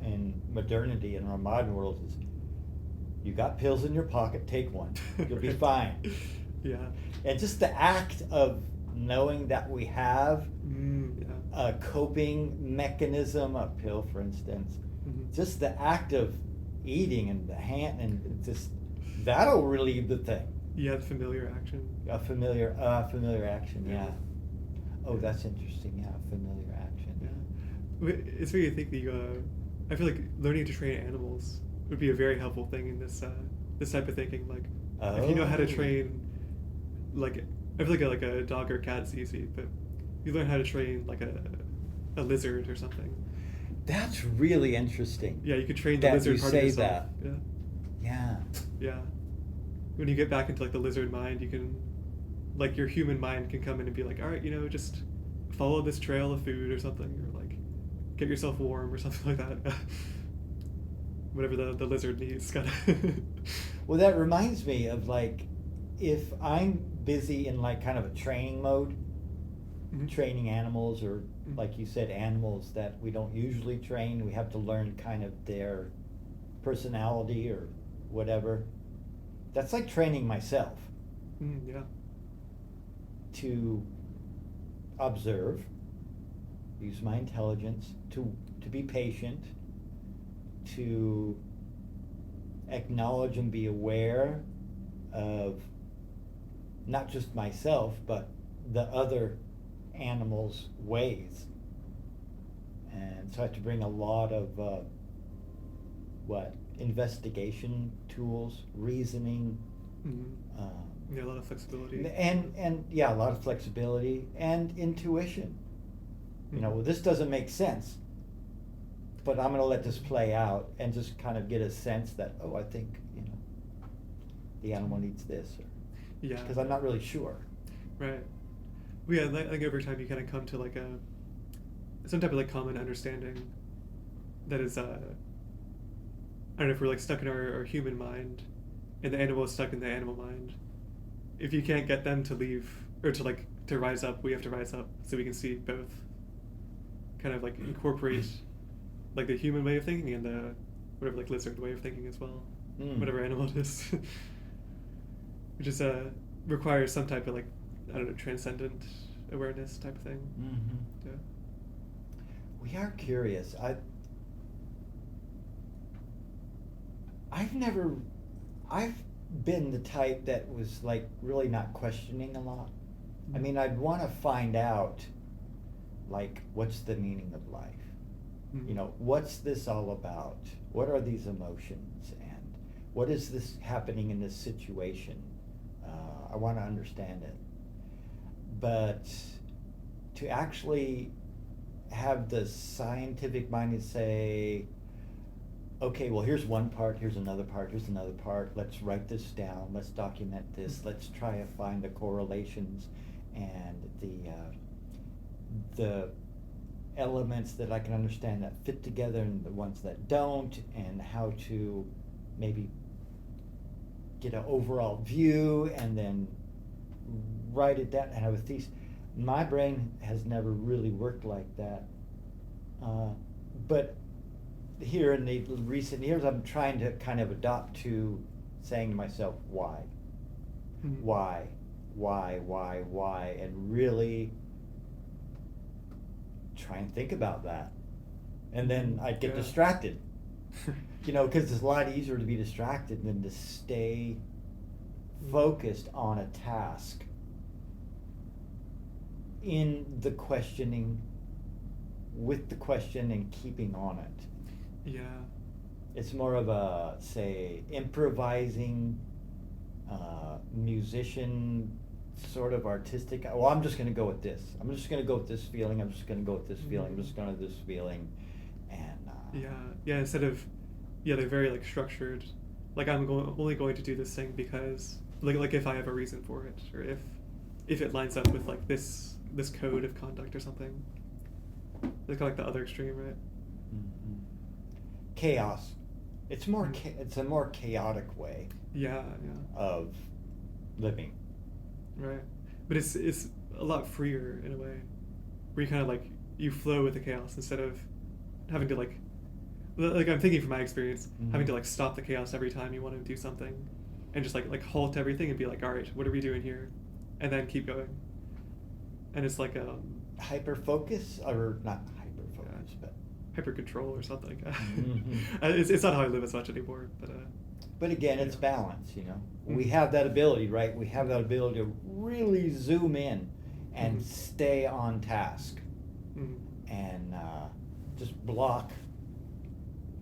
In modernity, in our modern world, is you got pills in your pocket, take one, you'll be Right. fine. Yeah. And just the act of knowing that we have Yeah. a coping mechanism, a pill, for instance, Mhm. just the act of eating and the hand and just that'll relieve the thing. Yeah, the familiar action. A familiar action, yeah. Yeah. Oh, that's interesting. Yeah, familiar action. Yeah. It's what you think I feel like learning to train animals would be a very helpful thing in this type of thinking. Like, if you know how to Oh. train, like, I feel like a dog or cat's easy, but you learn how to train like a lizard or something. That's really interesting. Yeah, you could train the that lizard you part say of yourself. that. Yeah. Yeah. Yeah. When you get back into like the lizard mind, you can, like, your human mind can come in and be like, all right, just follow this trail of food or something, or like get yourself warm or something like that. Whatever the lizard needs, kind of. Well, that reminds me of like if I'm busy in like kind of a training mode, Mhm. training animals, or Mhm. like you said, animals that we don't usually train, we have to learn kind of their personality or whatever. That's like training myself Yeah. to observe, use my intelligence to be patient, to acknowledge and be aware of not just myself but the other animals' ways. And so I have to bring a lot of investigation tools, reasoning, Mhm. Yeah, a lot of flexibility. and yeah, a lot of flexibility and intuition. Mhm. Well, this doesn't make sense, but I'm going to let this play out and just kind of get a sense that, oh, I think the animal needs this, Yeah. because I'm not really sure. Right. Well, yeah, like over time you kind of come to like some type of like common understanding that is I don't know if we're like stuck in our human mind, and the animal is stuck in the animal mind. If you can't get them to leave or to rise up, we have to rise up so we can see both. Kind of like incorporate like the human way of thinking and the whatever like lizard way of thinking as well. Whatever animal it is, which is requires some type of like, I don't know, transcendent awareness type of thing. Mm-hmm. Yeah. We are curious. I've been the type that was like really not questioning a lot. I mean, I'd want to find out, like, what's the meaning of life? What's this all about? What are these emotions? And what is this happening in this situation? I want to understand it. But to actually have the scientific mind and say, okay, well, here's one part, here's another part, here's another part, let's write this down, let's document this, let's try to find the correlations and the elements that I can understand that fit together and the ones that don't, and how to maybe get an overall view and then write it down and have a thesis. My brain has never really worked like that. But here in the recent years, I'm trying to kind of adopt to saying to myself, why? Mhm. Why? And really try and think about that. And then I'd get Yeah. distracted. Because it's a lot easier to be distracted than to stay focused on a task in the questioning, with the question and keeping on it. Yeah. It's more of a, say, improvising musician sort of artistic. Well, I'm just going to go with this. I'm just going to go with this feeling. I'm just going to go with this feeling. I'm just going to this feeling, and Yeah. Instead of, they're very like structured. Like only going to do this thing because like if I have a reason for it, or if it lines up with like this code of conduct or something. It's kind of like the other extreme, right? Mhm. Chaos. It's more. It's a more chaotic way Yeah. of living. Right. But it's a lot freer in a way, where you kind of like you flow with the chaos instead of having to like I'm thinking from my experience, having to like stop the chaos every time you want to do something, and just like halt everything and be like, all right, what are we doing here, and then keep going. And it's like Hyper focus, or not hyper focus, but hyper control or something. Mhm. It's not how I live as much anymore, but. But again, it's Yeah. balance, you know. We Mhm. have that ability, right? We have that ability to really zoom in and Mhm. stay on task, Mhm. and just block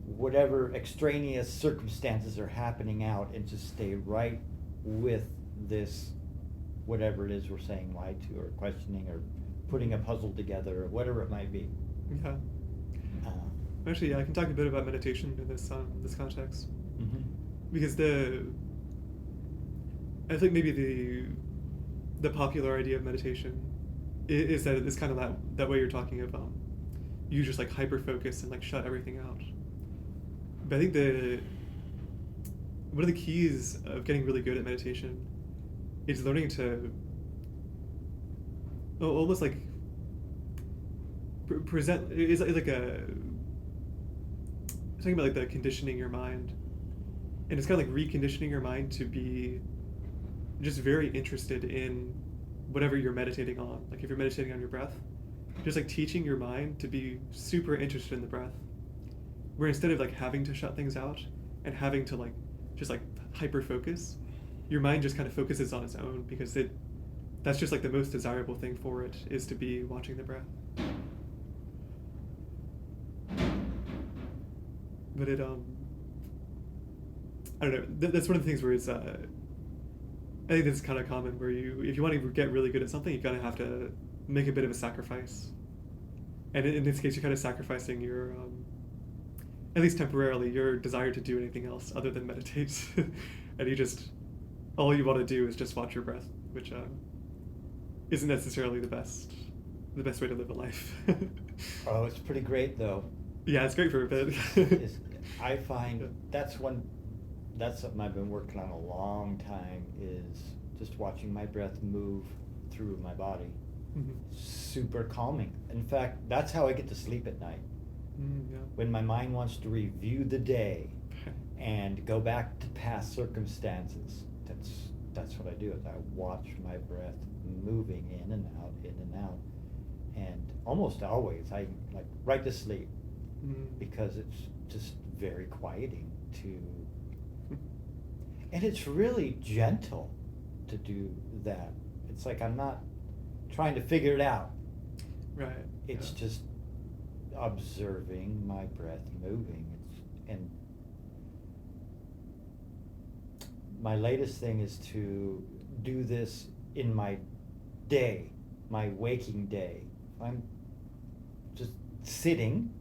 whatever extraneous circumstances are happening out, and just stay right with this, whatever it is we're saying why to, or questioning, or putting a puzzle together, or whatever it might be. Yeah. Uh, Actually, I can talk a bit about meditation in this context, mhm. because I think maybe the popular idea of meditation is that it's kind of that way you're talking about. You just like hyper focus and like shut everything out. But I think one of the keys of getting really good at meditation is learning to almost like present. Is like talking about like the conditioning your mind, and it's kind of like reconditioning your mind to be just very interested in whatever you're meditating on. Like if you're meditating on your breath, just like teaching your mind to be super interested in the breath, where instead of like having to shut things out and having to like just like hyper focus, your mind just kind of focuses on its own, because that's just like the most desirable thing for it, is to be watching the breath. But I don't know, that's one of the things where it's I think that's kind of common, where if you want to get really good at something, you kind of have to make a bit of a sacrifice, and in this case you're kind of sacrificing your at least temporarily, your desire to do anything else other than meditate. And all you want to do is just watch your breath, which isn't necessarily the best way to live a life. Oh, it's pretty great though. Yeah, it's great for a bit. I find Yeah. that's something I've been working on a long time, is just watching my breath move through my body. Mhm. Super calming. In fact, that's how I get to sleep at night. Yeah. When my mind wants to review the day and go back to past circumstances, that's what I do. Is I watch my breath moving in and out, and almost always I like right to sleep, because it's just very quieting to, and it's really gentle to do that. It's like I'm not trying to figure it out. Right. It's yeah. just observing my breath moving. And my latest thing is to do this in my day, my waking day. I'm just sitting,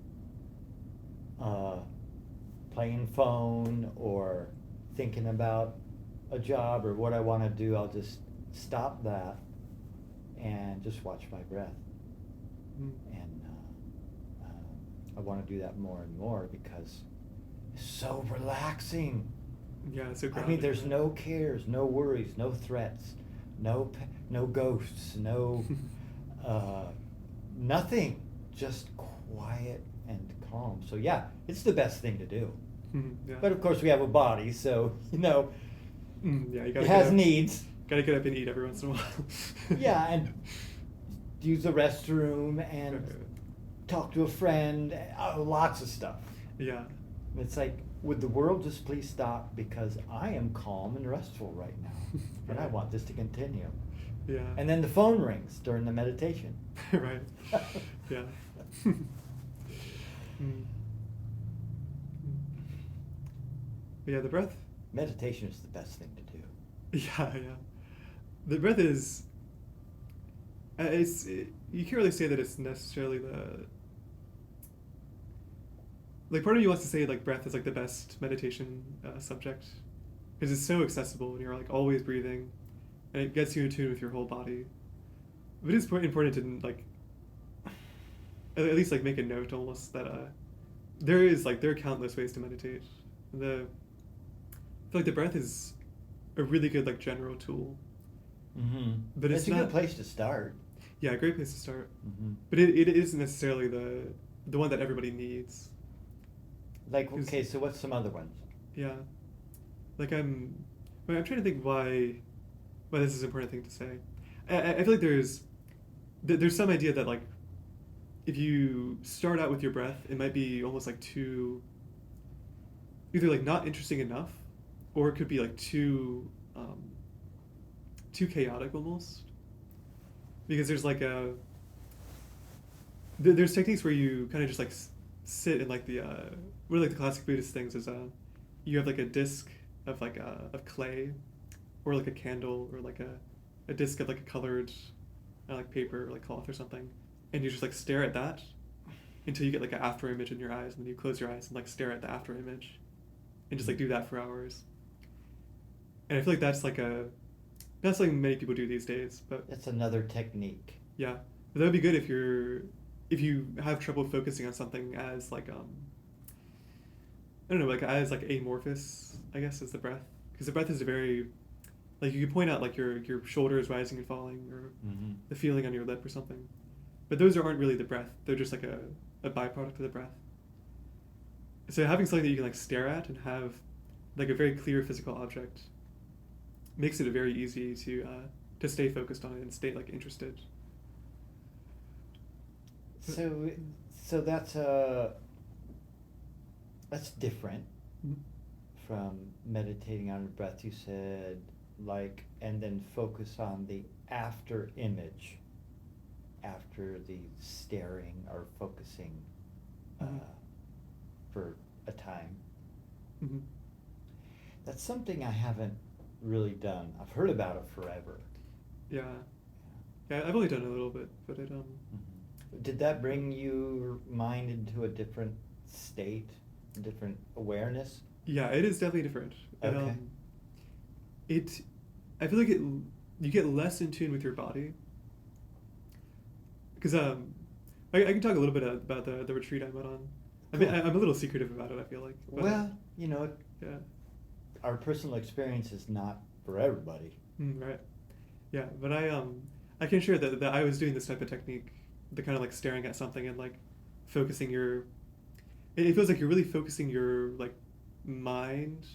playing phone or thinking about a job or what I want to do. I'll just stop that and just watch my breath. And I want to do that more and more, because it's so relaxing. Yeah, it's so I mean, grounding, there's right? no cares, no worries, no threats, no ghosts, no nothing. Just quiet and calm. So yeah, it's the best thing to do. Yeah. But of course, we have a body, so Yeah, you it gotta has needs. Gotta get up and eat every once in a while. Yeah, and use the restroom and talk to a friend. Lots of stuff. Yeah. It's like, would the world just please stop, because I am calm and restful right now, and I Right. want this to continue. Yeah. And then the phone rings during the meditation. Right. Yeah. Yeah, the breath. Meditation is the best thing to do. Yeah, yeah. the breath is you can't really say that it's necessarily part of me wants to say like breath is like the best meditation subject because it's so accessible and you're like always breathing and it gets you in tune with your whole body. But it's important to like at least like make a note almost that there are countless ways to meditate. I feel like the breath is a really good like general tool. Mm-hmm. But it's a not good place to start. Yeah, a great place to start. Mm-hmm. But it isn't necessarily the one that everybody needs. Like, okay, so what's some other ones? Yeah, like I'm trying to think why this is an important thing to say. I feel like there's some idea that like if you start out with your breath, it might be almost like too either like not interesting enough, or it could be like too chaotic almost. Because there's like there's techniques where you kind of just like sit in like one of like the classic Buddhist things is you have like a disc of like of clay, or like a candle, or like a disc of like a colored like paper or like cloth or something, and you just like stare at that until you get like an after image in your eyes, and then you close your eyes and like stare at the after image, and just like do that for hours. And I feel like that's something many people do these days, but That's another technique. yeah, but that would be good if you have trouble focusing on something as like I don't know, like as like amorphous, I guess, is the breath, because the breath is a very like you can point out like your shoulders rising and falling, or Mm-hmm. the feeling on your lip or something, but those aren't really the breath. They're just like a byproduct of the breath. So having something that you can like stare at and have like a very clear physical object makes it very easy to stay focused on it and stay like interested. So that's different Mhm. from meditating on the breath. You said like, and then focus on the after image after the staring or focusing Mhm. for a time. Mm-hmm. That's something I haven't really done. I've heard about it forever. Yeah, I've only done it a little bit, but it Mhm. Did that bring your mind into a different state, a different awareness? yeah, it is definitely different. Okay. I feel like you get less in tune with your body. Because I can talk a little bit about the retreat I went on. I mean, Cool. I'm a little secretive about it, I feel like. But, Well, yeah. our personal experience is not for everybody. Right. Yeah, but I can share that I was doing this type of technique, the kind of like staring at something and like focusing it feels like you're really focusing your like mind,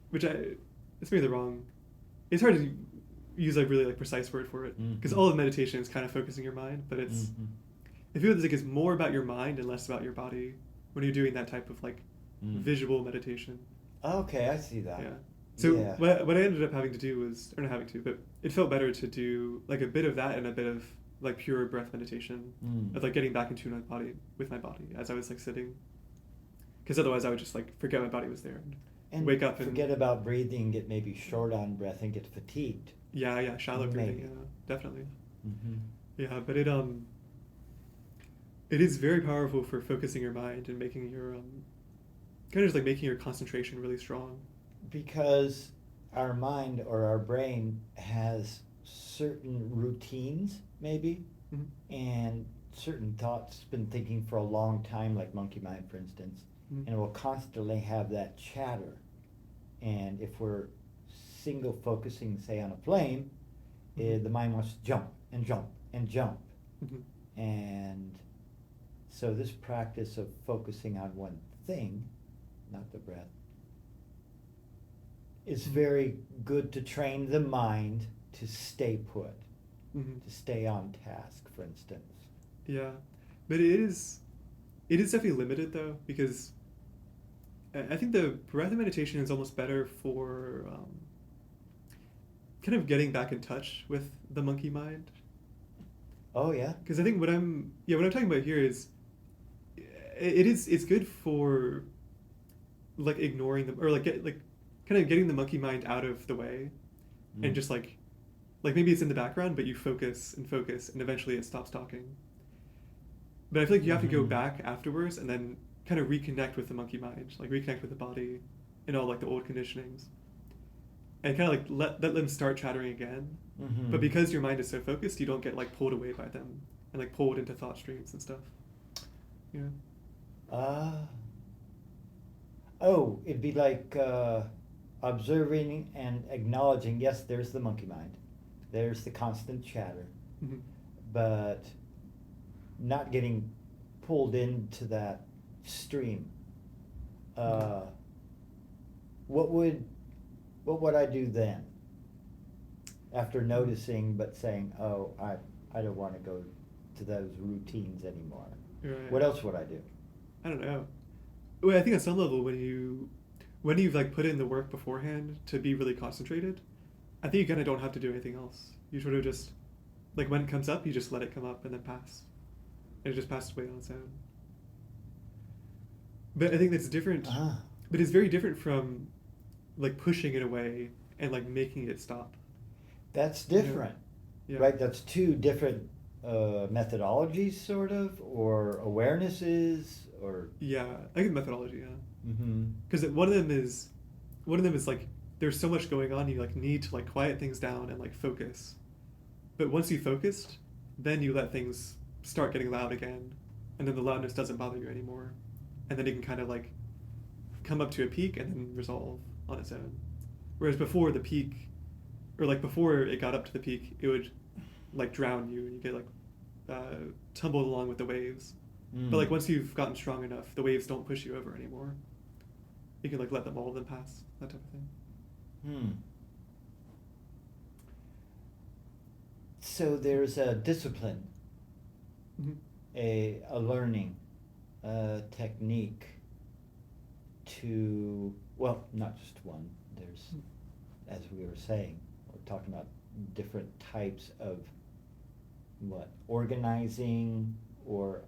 which it's maybe the wrong, it's hard to use like really like precise word for it, because Mhm. all of meditation is kind of focusing your mind, but it feels like it's more about your mind and less about your body when you're doing that type of like visual meditation. Okay, I see that. Yeah. So Yeah. what I ended up having to do was, or not having to, but it felt better to do like a bit of that and a bit of like pure breath meditation, of like getting back in tune with my body as I was like sitting, because otherwise I would just like forget my body was there and wake up and forget about breathing, get maybe short on breath and get fatigued. yeah, shallow breathing, Maybe. yeah, definitely. Mm-hmm. Yeah, but it is very powerful for focusing your mind and making your kind of just like making your concentration really strong. Because our mind or our brain has certain routines, maybe, Mhm. and certain thoughts been thinking for a long time, like monkey mind, for instance, Mhm. and it will constantly have that chatter. And if we're single focusing, say, on a flame, Mhm. the mind wants to jump and jump and jump. Mhm. And so this practice of focusing on one thing, not the breath, is Mhm. very good to train the mind to stay put, Mhm. to stay on task, for instance. Yeah, but it is definitely limited though, because I think the breath meditation is almost better for kind of getting back in touch with the monkey mind. Oh, yeah? Because I think what I'm talking about here is it's good for like ignoring them, or like kind of getting the monkey mind out of the way, Mm. and just like like maybe it's in the background, but you focus, and eventually it stops talking. But I feel like you have to go Mhm. back afterwards and then kind of reconnect with the monkey mind, like reconnect with the body and all like the old conditionings, and kind of like let them start chattering again. But Mhm. because your mind is so focused, you don't get like pulled away by them and like pulled into thought streams and stuff. Yeah. Ah. Oh, it'd be like observing and acknowledging, yes, there's the monkey mind. There's the constant chatter. Hmm. But not getting pulled into that stream. Uh, what would I do then? After noticing but saying, "Oh, I don't want to go to those routines anymore." Right. What else would I do? I don't know. Well, I think at some level when you've like put in the work beforehand to be really concentrated, I think you kind of don't have to do anything else. You sort of just like when it comes up, you just let it come up and then pass, and it just passes away on its own. But I think that's different. Ah. But it's very different from like pushing it away and like making it stop. That's different, Yeah. right? That's two different methodologies, sort of, or awarenesses, or. Yeah, I think methodology. Yeah, Mm-hmm. because one of them is like there's so much going on. You like need to like quiet things down and like focus. But once you focused, then you let things start getting loud again, and then the loudness doesn't bother you anymore, and then it can kind of like come up to a peak and then resolve on its own. Whereas before the peak, or like before it got up to the peak, it would like drown you and you get like tumbled along with the waves. Mm. But like once you've gotten strong enough, the waves don't push you over anymore. You can like let them all of them pass, that type of thing. Hmm. So there's a discipline, Hmm. a learning, a technique to, well, not just one. There's, as we were saying, we're talking about different types of organizing or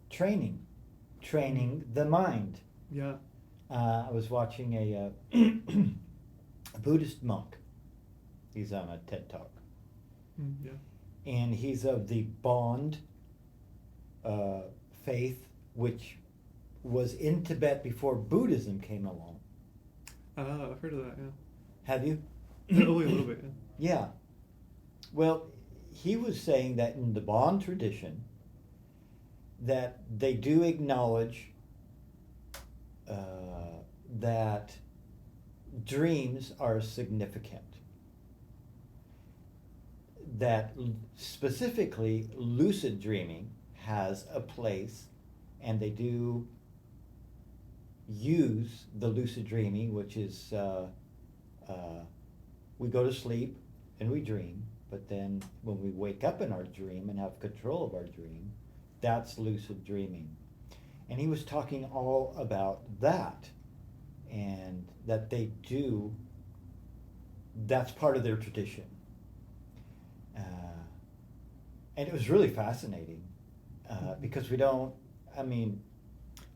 training the mind. Yeah. I was watching a a Buddhist monk. He's on a TED Talk, Yeah. and he's of the Bond faith, which was in Tibet before Buddhism came along. I've heard of that. Yeah. Have you? Only a little bit. Yeah. Yeah. Well, he was saying that in the Bond tradition, that they do acknowledge that dreams are significant. That specifically lucid dreaming has a place, and they do use the lucid dreaming, which is we go to sleep and we dream, but then when we wake up in our dream and have control of our dream, that's lucid dreaming. And he was talking all about that, and that they do, that's part of their tradition. And it was really fascinating, because we don't, I mean,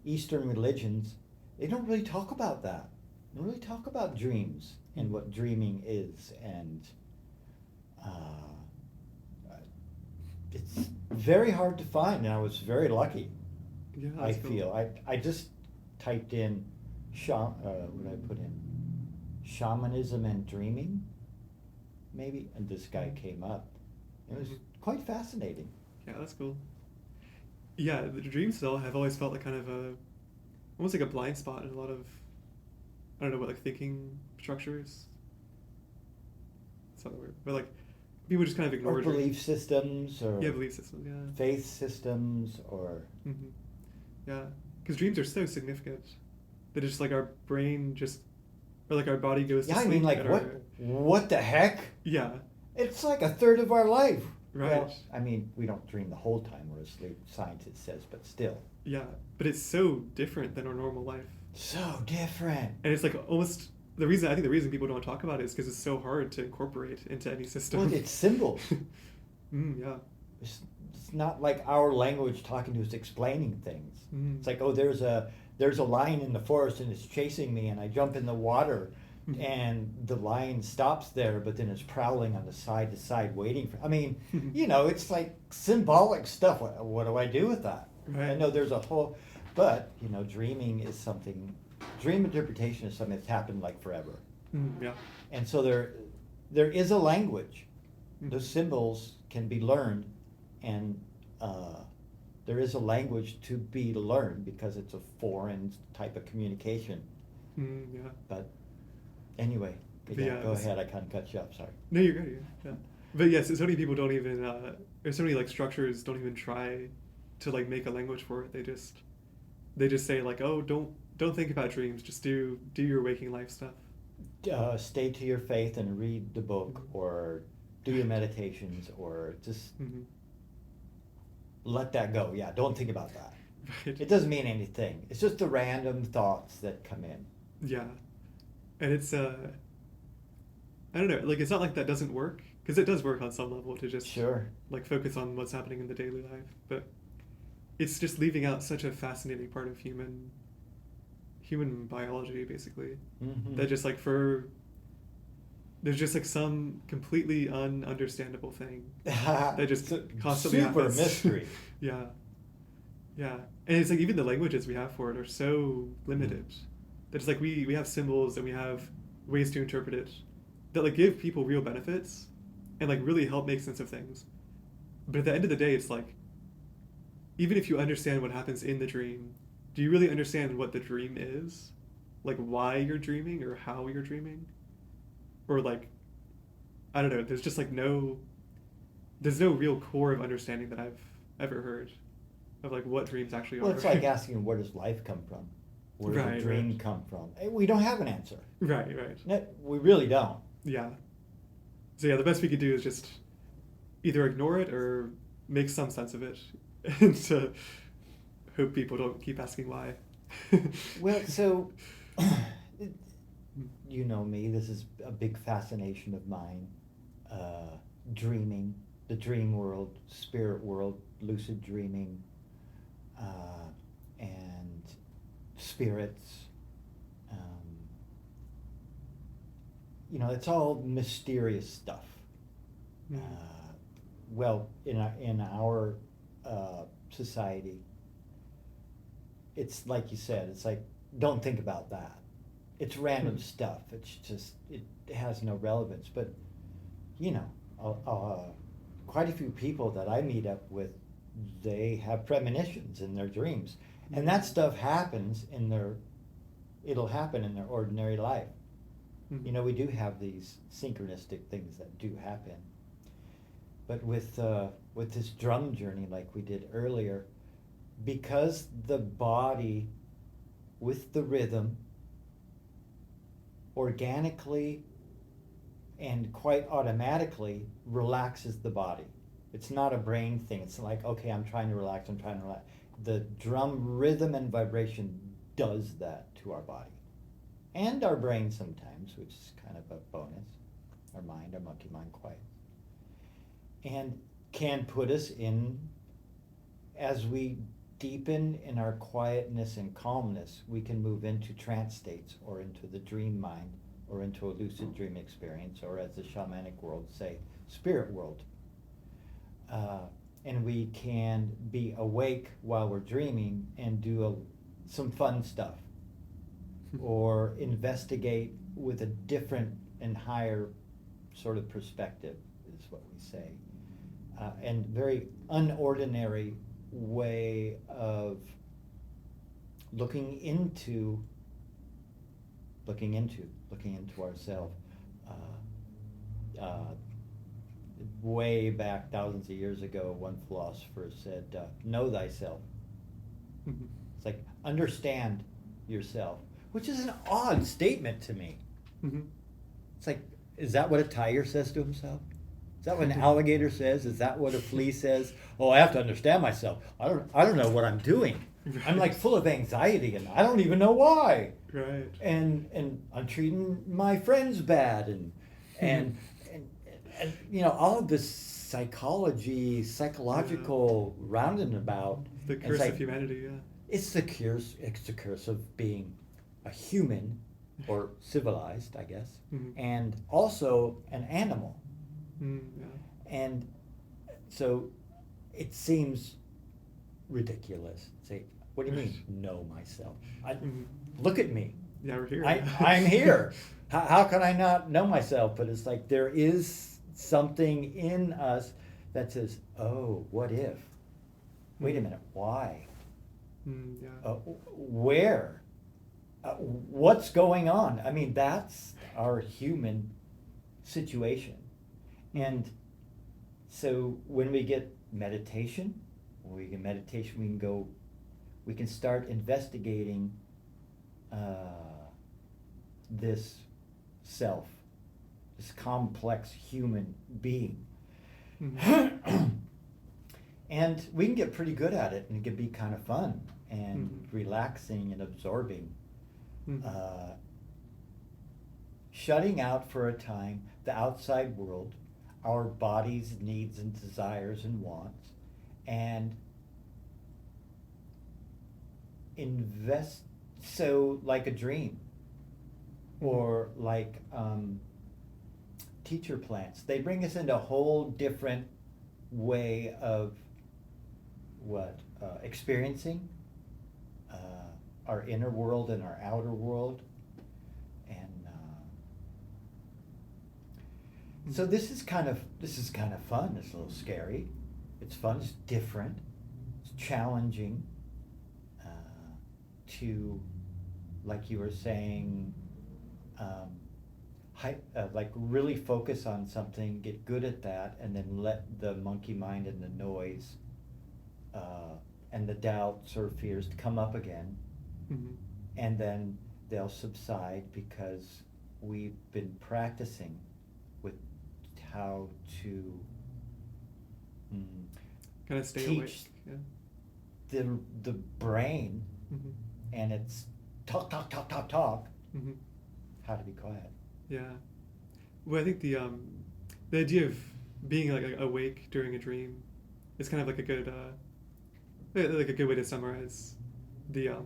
Eastern religions, they don't really talk about that. They don't really talk about dreams and what dreaming is, and it's very hard to find, and I was very lucky. Yeah. I That's cool. feel. I just typed in, what did I put in? Shamanism and dreaming, maybe, and this guy came up. It was quite fascinating. Yeah, that's cool. Yeah, the dreams though have always felt like kind of almost like a blind spot in a lot of, I don't know what, like thinking structures. It's not the word, but like people just kind of ignore Or dreams. belief systems, or Yeah, belief systems. Yeah. faith systems, or Hmm. Yeah, because dreams are so significant that it's like our brain just, or like our body goes to yeah, I sleep. mean, like, and what the heck? Yeah. It's like a third of our life. Right. Well, I mean, we don't dream the whole time we're asleep, scientist says, but still. Yeah, but it's so different than our normal life. So different. And it's like almost the reason people don't talk about it is because it's so hard to incorporate into any system. Well, it's symbols. Yeah. It's not like our language talking to us, explaining things. Mm. It's like, oh, there's a lion in the forest and it's chasing me, and I jump in the water and the lion stops there, but then is prowling on the side to side waiting for. I mean, Mhm. it's like symbolic stuff. What do I do with that? Right. I know there's a whole, but dreaming is something. Dream interpretation is something that's happened like forever, Yeah. and so there is a language. Mhm. Those symbols can be learned, and there is a language to be learned because it's a foreign type of communication. Yeah. But anyway, But yeah, yeah, go it's- ahead. I kind of cut you off. Sorry. No, you're good. Yeah. But yes, so many people don't even. There's so many like structures don't even try to like make a language for it. They just say like, oh, don't think about dreams. Just do your waking life stuff. Stay to your faith and read the book, Mhm. or do your meditations, or just Hmm. let that go. Yeah, don't think about that. Right. It doesn't mean anything. It's just the random thoughts that come in. Yeah, and it's I don't know. Like it's not like that doesn't work, because it does work on some level to just Sure. like focus on what's happening in the daily life, but it's just leaving out such a fascinating part of human biology, basically. Mhm. That just like there's just like some completely ununderstandable thing that just It's a constantly super happens. mystery. Yeah, and it's like even the languages we have for it are so limited that it's like we have symbols and we have ways to interpret it that like give people real benefits and like really help make sense of things. But at the end of the day, it's like, even if you understand what happens in the dream, do you really understand what the dream is? Like why you're dreaming or how you're dreaming? Or like, I don't know, there's no real core of understanding that I've ever heard of like what dreams actually Well, are. it's like asking, where does life come from? Where does Right, a dream right. come from? We don't have an answer. Right. No, we really don't. Yeah. So yeah, the best we could do is just either ignore it or make some sense of it, and to hope people don't keep asking why. Well, so you know me. This is a big fascination of mine. Dreaming, the dream world, spirit world, lucid dreaming, and spirits. It's all mysterious stuff. Mm. Well, in our society, it's like you said. It's like, don't think about that. It's random stuff. It's just, it has no relevance. But quite a few people that I meet up with, they have premonitions in their dreams, and that stuff happens it'll happen in their ordinary life. Mhm. We do have these synchronistic things that do happen. But with this drum journey, like we did earlier, because the body, with the rhythm, organically and quite automatically relaxes the body. It's not a brain thing. It's like, okay, I'm trying to relax. The drum rhythm and vibration does that to our body. And our brain sometimes, which is kind of a bonus. Our mind, our monkey mind, quiet. And can put us in, as we deepen in our quietness and calmness, we can move into trance states, or into the dream mind, or into a lucid dream experience, or as the shamanic world say, spirit world. And we can be awake while we're dreaming and do some fun stuff, or investigate with a different and higher sort of perspective, is what we say. And very unordinary way of looking into ourselves. Way back thousands of years ago, one philosopher said, know thyself. Mhm. It's like, understand yourself, which is an odd statement to me. Mhm. It's like, is that what a tiger says to himself? Is that what an alligator says? Is that what a flea says? Oh, I have to understand myself. I don't know what I'm doing. I'm like full of anxiety, and I don't even know why. Right. And I'm treating my friends bad, and all of this psychological roundabout. The And it's curse like, of humanity. Yeah. It's the curse of being a human or civilized, I guess, Mhm. and also an animal. Yeah. And so it seems ridiculous. Say, what do you mean, know myself? Mhm. Look at me. Yeah, we're here. I'm here. How can I not know myself? But it's like there is something in us that says, oh, what if? Wait a Mhm. minute, why? Yeah. Where? What's going on? I mean, that's our human situation. And so when we get meditation, we can start investigating this self, this complex human being. Mhm. And we can get pretty good at it, and it can be kind of fun and Mhm. relaxing and absorbing. Mhm. Shutting out for a time the outside world, our body's needs and desires and wants, and invest, so like a dream, or like teacher plants. They bring us into a whole different way of experiencing our inner world and our outer world. And so this is kind of fun. It's a little scary. It's fun. It's different. It's challenging to, like you were saying, like really focus on something, get good at that, and then let the monkey mind and the noise and the doubts or fears come up again, Mhm. and then they'll subside because we've been practicing with how to Kind of stay teach awake. Yeah. the brain Mhm. and its talk Mhm. how to be quiet. Yeah. Well, I think the idea of being like awake during a dream is kind of like a good like a good way to summarize the what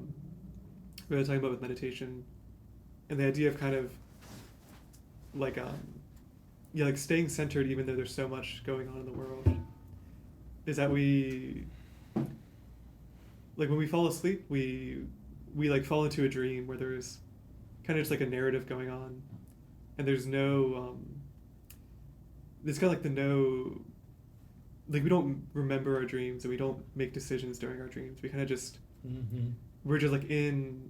I was talking about with meditation, and the idea of kind of like yeah, like staying centered even though there's so much going on in the world, is that we, like when we fall asleep, we like fall into a dream where there's kind of just like a narrative going on, and there's no there's kind of like the no, like we don't remember our dreams and we don't make decisions during our dreams. We kind of just Mm-hmm. we're just like in,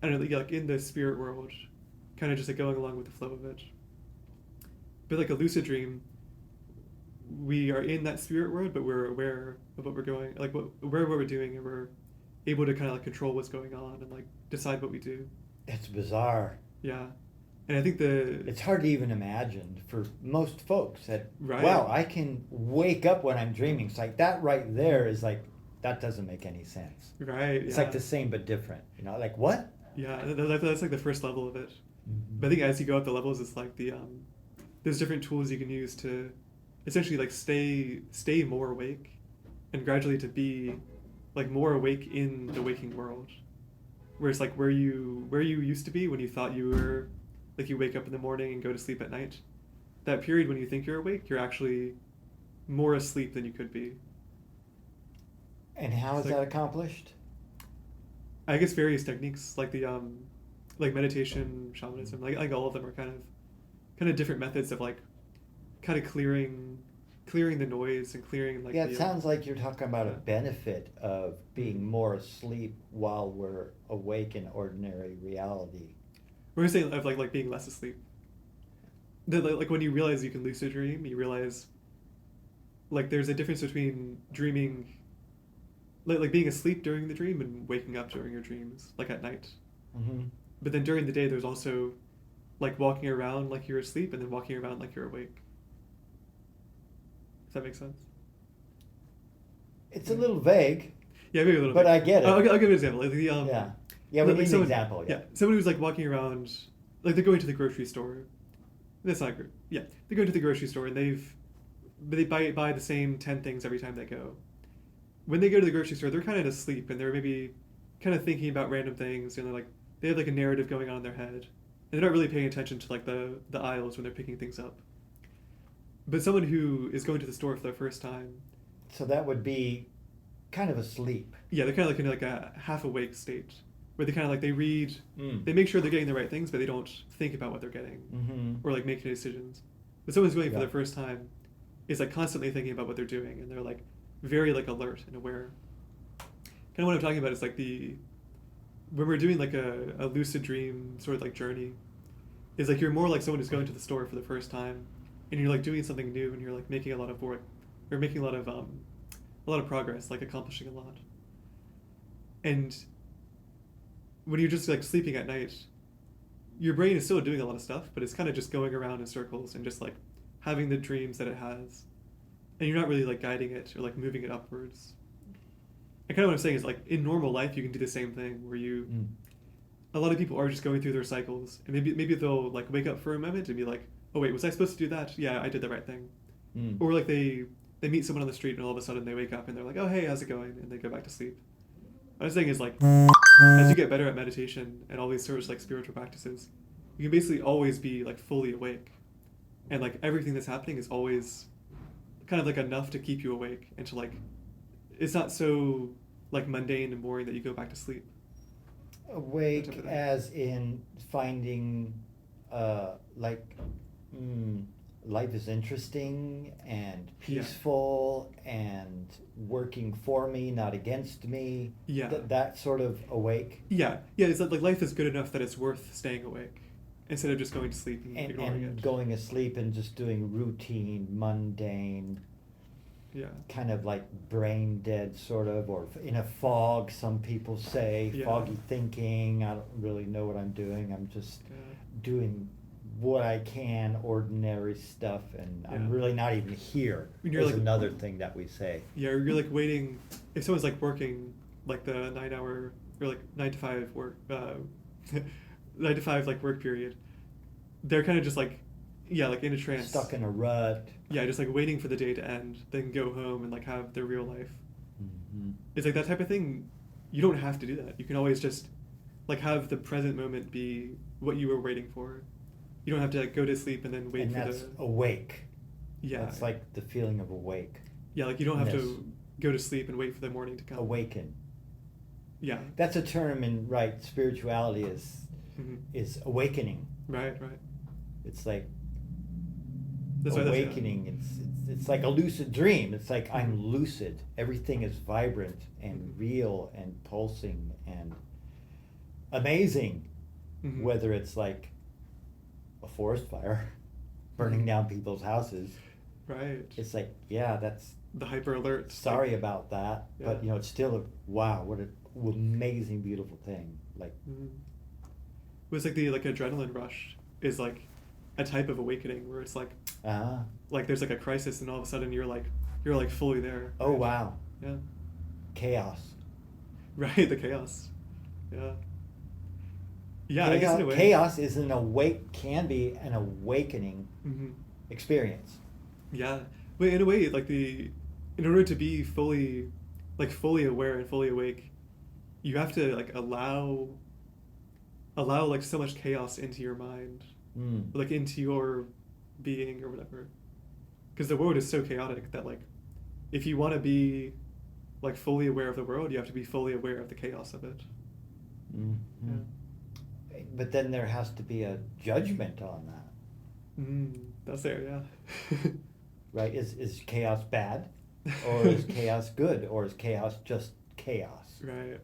I don't know, like in the spirit world, kind of just like going along with the flow of it. But like a lucid dream, we are in that spirit world, but we're aware of what we're going, like what we're doing, and we're able to kind of like control what's going on and like decide what we do. It's bizarre. Yeah, and I think the It's hard to even imagine for most folks that, Right. wow, I can wake up when I'm dreaming. It's like that right there is like, that doesn't make any sense. right. It's Yeah. like the same but different. You know, like what? Yeah, that's like the first level of it. Mhm. But I think as you go up the levels, it's like there's different tools you can use to essentially like stay more awake, and gradually to be like more awake in the waking world, where it's like where you used to be when you thought you were, like you wake up in the morning and go to sleep at night. That period when you think you're awake, you're actually more asleep than you could be. And how is It's like- that accomplished? I guess various techniques like the like meditation, shamanism, like all of them are kind of different methods of like kind of clearing the noise and clearing like Yeah, the, it sounds like you're talking about a yeah. benefit of being more asleep while we're awake in ordinary reality. We're saying of like being less asleep. Like when you realize you can lucid dream, you realize like there's a difference between dreaming, like being asleep during the dream and waking up during your dreams, like at night. Mm-hmm. But then during the day, there's also like walking around like you're asleep and then walking around like you're awake. Does that make sense? It's a little vague. Yeah, maybe a little But bit. I get it. I'll give an example. Like the Yeah. Yeah, we like need an someone- example. Yeah. Someone who's like walking around, like they're going to the grocery store. That's not good. Yeah, they're going to the grocery store and they buy the same 10 things every time they go. When they go to the grocery store, they're kind of asleep and they're maybe kind of thinking about random things and they're like they have like a narrative going on in their head, and they're not really paying attention to like the aisles when they're picking things up. But someone who is going to the store for the first time, So that would be kind of asleep. yeah, they're kind of like in like a half awake state, where they kind of like they read, Mm. they make sure they're getting the right things, but they don't think about what they're getting Mm-hmm. or like make any decisions. But someone who's going for Yeah. the first time is like constantly thinking about what they're doing, and they're like very like alert and aware. Kind of what I'm talking about is like when we're doing like a lucid dream sort of like journey, is like you're more like someone who's going to the store for the first time, and you're like doing something new, and you're like making a lot of work, or making a lot of progress, like accomplishing a lot. And when you're just like sleeping at night, your brain is still doing a lot of stuff, but it's kind of just going around in circles and just like having the dreams that it has, and you're not really like guiding it or like moving it upwards. And kind of what I'm saying is like in normal life you can do the same thing where you Mm. a lot of people are just going through their cycles, and maybe they'll like wake up for a moment and be like, oh wait, was I supposed to do that? Yeah, I did the right thing. Mm. Or like they meet someone on the street and all of a sudden they wake up and they're like, oh hey, how's it going? And they go back to sleep. What I'm saying is like as you get better at meditation and all these sorts of like spiritual practices, you can basically always be like fully awake, and like everything that's happening is always kind of like enough to keep you awake, and to like it's not so like mundane and boring that you go back to sleep. That type Awake of thing. as in finding like life is interesting and Yeah. peaceful and working for me, not against me. Yeah. That sort of awake. Yeah, it's like life is good enough that it's worth staying awake instead of just going to sleep and ignoring And it. going asleep and just doing routine, mundane, Yeah. kind of like brain dead sort of, or in a fog, some people say, Yeah. foggy thinking. I don't really know what I'm doing. I'm just Yeah. doing what I can, ordinary stuff, and I'm Yeah. really not even here. When you're Is like- another thing that we say. Yeah, or you're like waiting. If someone's like working like the 9 hour or like 9 to 5 work, 9 to 5 like work period, they're kind of just like, yeah, like in a trance. Stuck in a rut. Yeah, just like waiting for the day to end, then go home and like have their real life. Mhm. It's like that type of thing. You don't have to do that. You can always just like have the present moment be what you were waiting for. You don't have to like go to sleep and then wait And for that's the awake. yeah. That's like the feeling of awake. Yeah, like you don't have Yes. to go to sleep and wait for the morning to come. Awaken. Yeah. That's a term in spirituality Mhm. is awakening. Right. It's like That's why awakening. It's like a lucid dream. It's like I'm lucid. Everything is vibrant and Mhm. real and pulsing and amazing. Mhm. Whether it's like a forest fire burning Mhm. down people's houses, Right. it's like, yeah, that's The hyper alert. sorry about that, but Yeah. it's still wow, what an amazing, beautiful thing. Like, Mhm. It's like the like adrenaline rush is like a type of awakening where it's like there's like a crisis and all of a sudden you're like fully there. oh right? wow, Yeah. chaos. Right. The chaos. Yeah. Yeah. I guess in a way. Chaos can be an awakening Mhm. experience. Yeah. But in a way, like in order to be fully aware and fully awake, you have to like allow like so much chaos into your mind, Mm. like into your being or whatever. Because the world is so chaotic that like, if you want to be like fully aware of the world, you have to be fully aware of the chaos of it. Mhm. But then there has to be a judgment on that, That's there, yeah. right? Is chaos bad, or is chaos good, or is chaos just chaos? Right.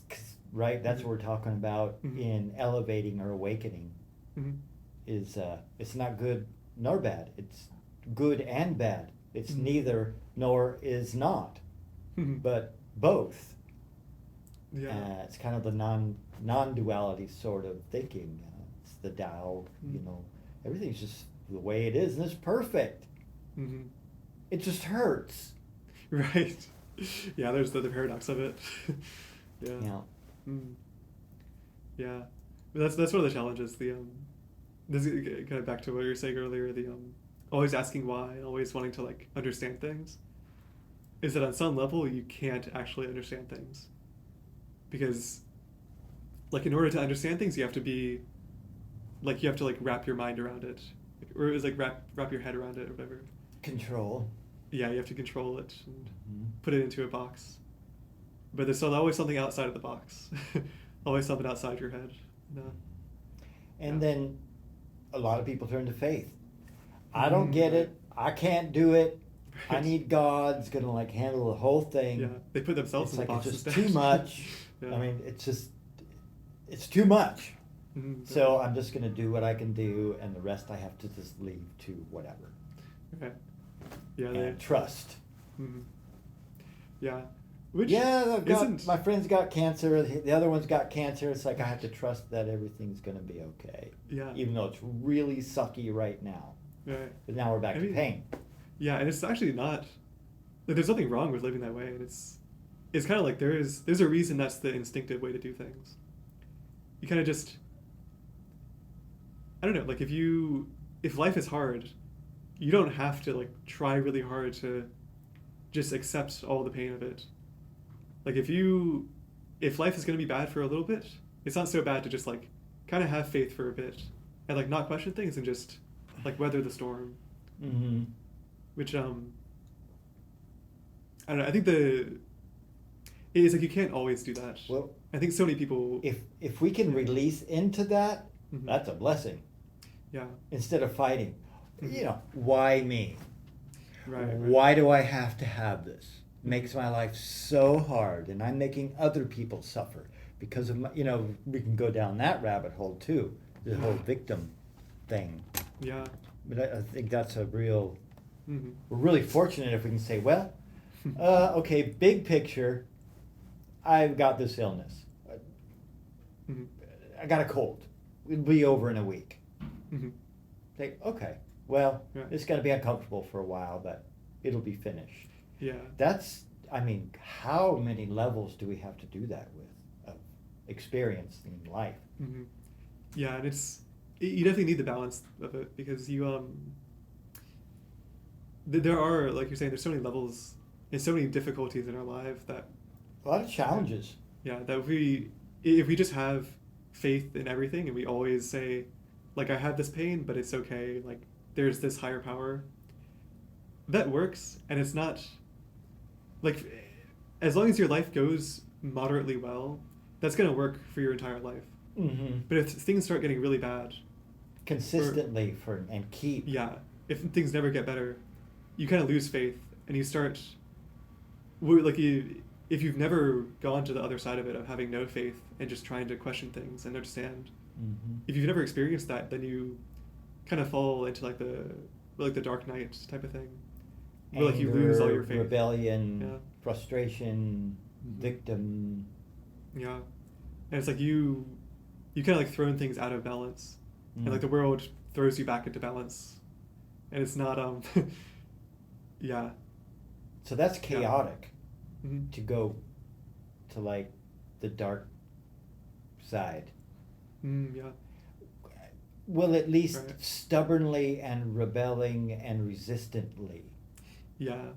'Cause, that's what we're talking about Mhm. in elevating or awakening. Mhm. Is it's not good nor bad. It's good and bad. It's Mhm. neither nor is not, but both. Yeah. It's kind of the non-duality sort of thinking. It's the Tao. Mm. Everything's just the way it is, and it's perfect. Mhm. It just hurts. Right. Yeah, there's the paradox of it. Yeah. Yeah. Yeah. But that's one of the challenges. This is kind of back to what you were saying earlier. Always asking why, always wanting to like understand things. Is that on some level you can't actually understand things, because like in order to understand things, you have to be like you have to like wrap your mind around it, or it was like wrap your head around it or whatever. Control. Yeah, you have to control it and Mhm. put it into a box. But there's always something outside of the box. Always something outside your head. No. And Yeah. then a lot of people turn to faith. I don't get it. I can't do it. I Right. need God's gonna like handle the whole thing. Yeah, they put themselves It's in the like box it's just instead. too much. Yeah. I mean, it's too much. Mhm, So I'm just gonna do what I can do, and the rest I have to just leave to whatever. Okay. Yeah. And trust. Mhm. Yeah. Which Yeah, isn't. my friend's got cancer. The other one's got cancer. It's like I have to trust that everything's gonna be okay. Yeah. Even though it's really sucky right now. Right. But now we're back I to mean, pain. Yeah, and it's actually not. Like, there's nothing wrong with living that way, and it's kind of like there's a reason that's the instinctive way to do things. You kind of just. I don't know. Like if life is hard, you don't have to like try really hard to just accept all the pain of it. Like if life is gonna be bad for a little bit, it's not so bad to just like kind of have faith for a bit and like not question things and just like weather the storm. Mm-hmm. Which I don't know. I think it's like you can't always do that. Well, I think so many people. if we can release into that, Mhm. that's a blessing. Yeah. Instead of fighting. Mhm. You know, why me? Right. Why do I have to have this? Makes my life so hard, and I'm making other people suffer because of my, we can go down that rabbit hole too, the whole victim thing. Yeah. But I think that's a real, Mm-hmm. we're really fortunate if we can say, well, okay, big picture, I've got this illness. Mm-hmm. I got a cold. It'll be over in a week. Mm-hmm. Say, okay, well, Right. it's going to be uncomfortable for a while, but it'll be finished. Yeah. That's, I mean, how many levels do we have to do that with of experience in life? Mm-hmm. Yeah, and you definitely need the balance of it because there are, like you're saying, there's so many levels and so many difficulties in our life that A lot of challenges. that if we just have faith in everything and we always say like I have this pain but it's okay, like there's this higher power, that works. And it's not like as long as your life goes moderately well, that's going to work for your entire life. Mm-hmm. But if things start getting really bad, Consistently and keep. if things never get better, you kind of lose faith and you start like if you've never gone to the other side of it, of having no faith and just trying to question things and understand, Mm-hmm. if you've never experienced that, then you kind of fall into like the Dark Knight type of thing, where like you lose all your faith. Rebellion, Yeah. frustration, Mhm. victim. Yeah, and it's like you kind of like thrown things out of balance, and like the Mm. world throws you back into balance, and it's not yeah. So that's chaotic. Mm-hmm. To go to like the dark side. Yeah. Well, at least Right. stubbornly and rebelling and resistantly. Yeah.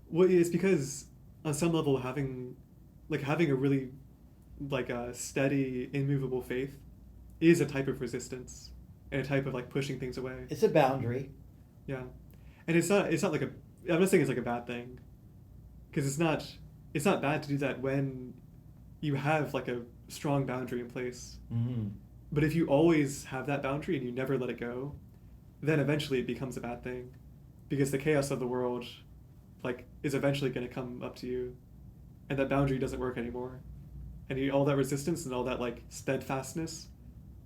Well, it's because on some level having a really like a steady, immovable faith is a type of resistance and a type of like pushing things away. It's a boundary. Yeah. And it's not like I'm not saying it's like a bad thing, because it's not bad to do that when you have like a strong boundary in place. Mm-hmm. But if you always have that boundary and you never let it go, then eventually it becomes a bad thing, because the chaos of the world like is eventually going to come up to you, and that boundary doesn't work anymore, and all that resistance and all that like steadfastness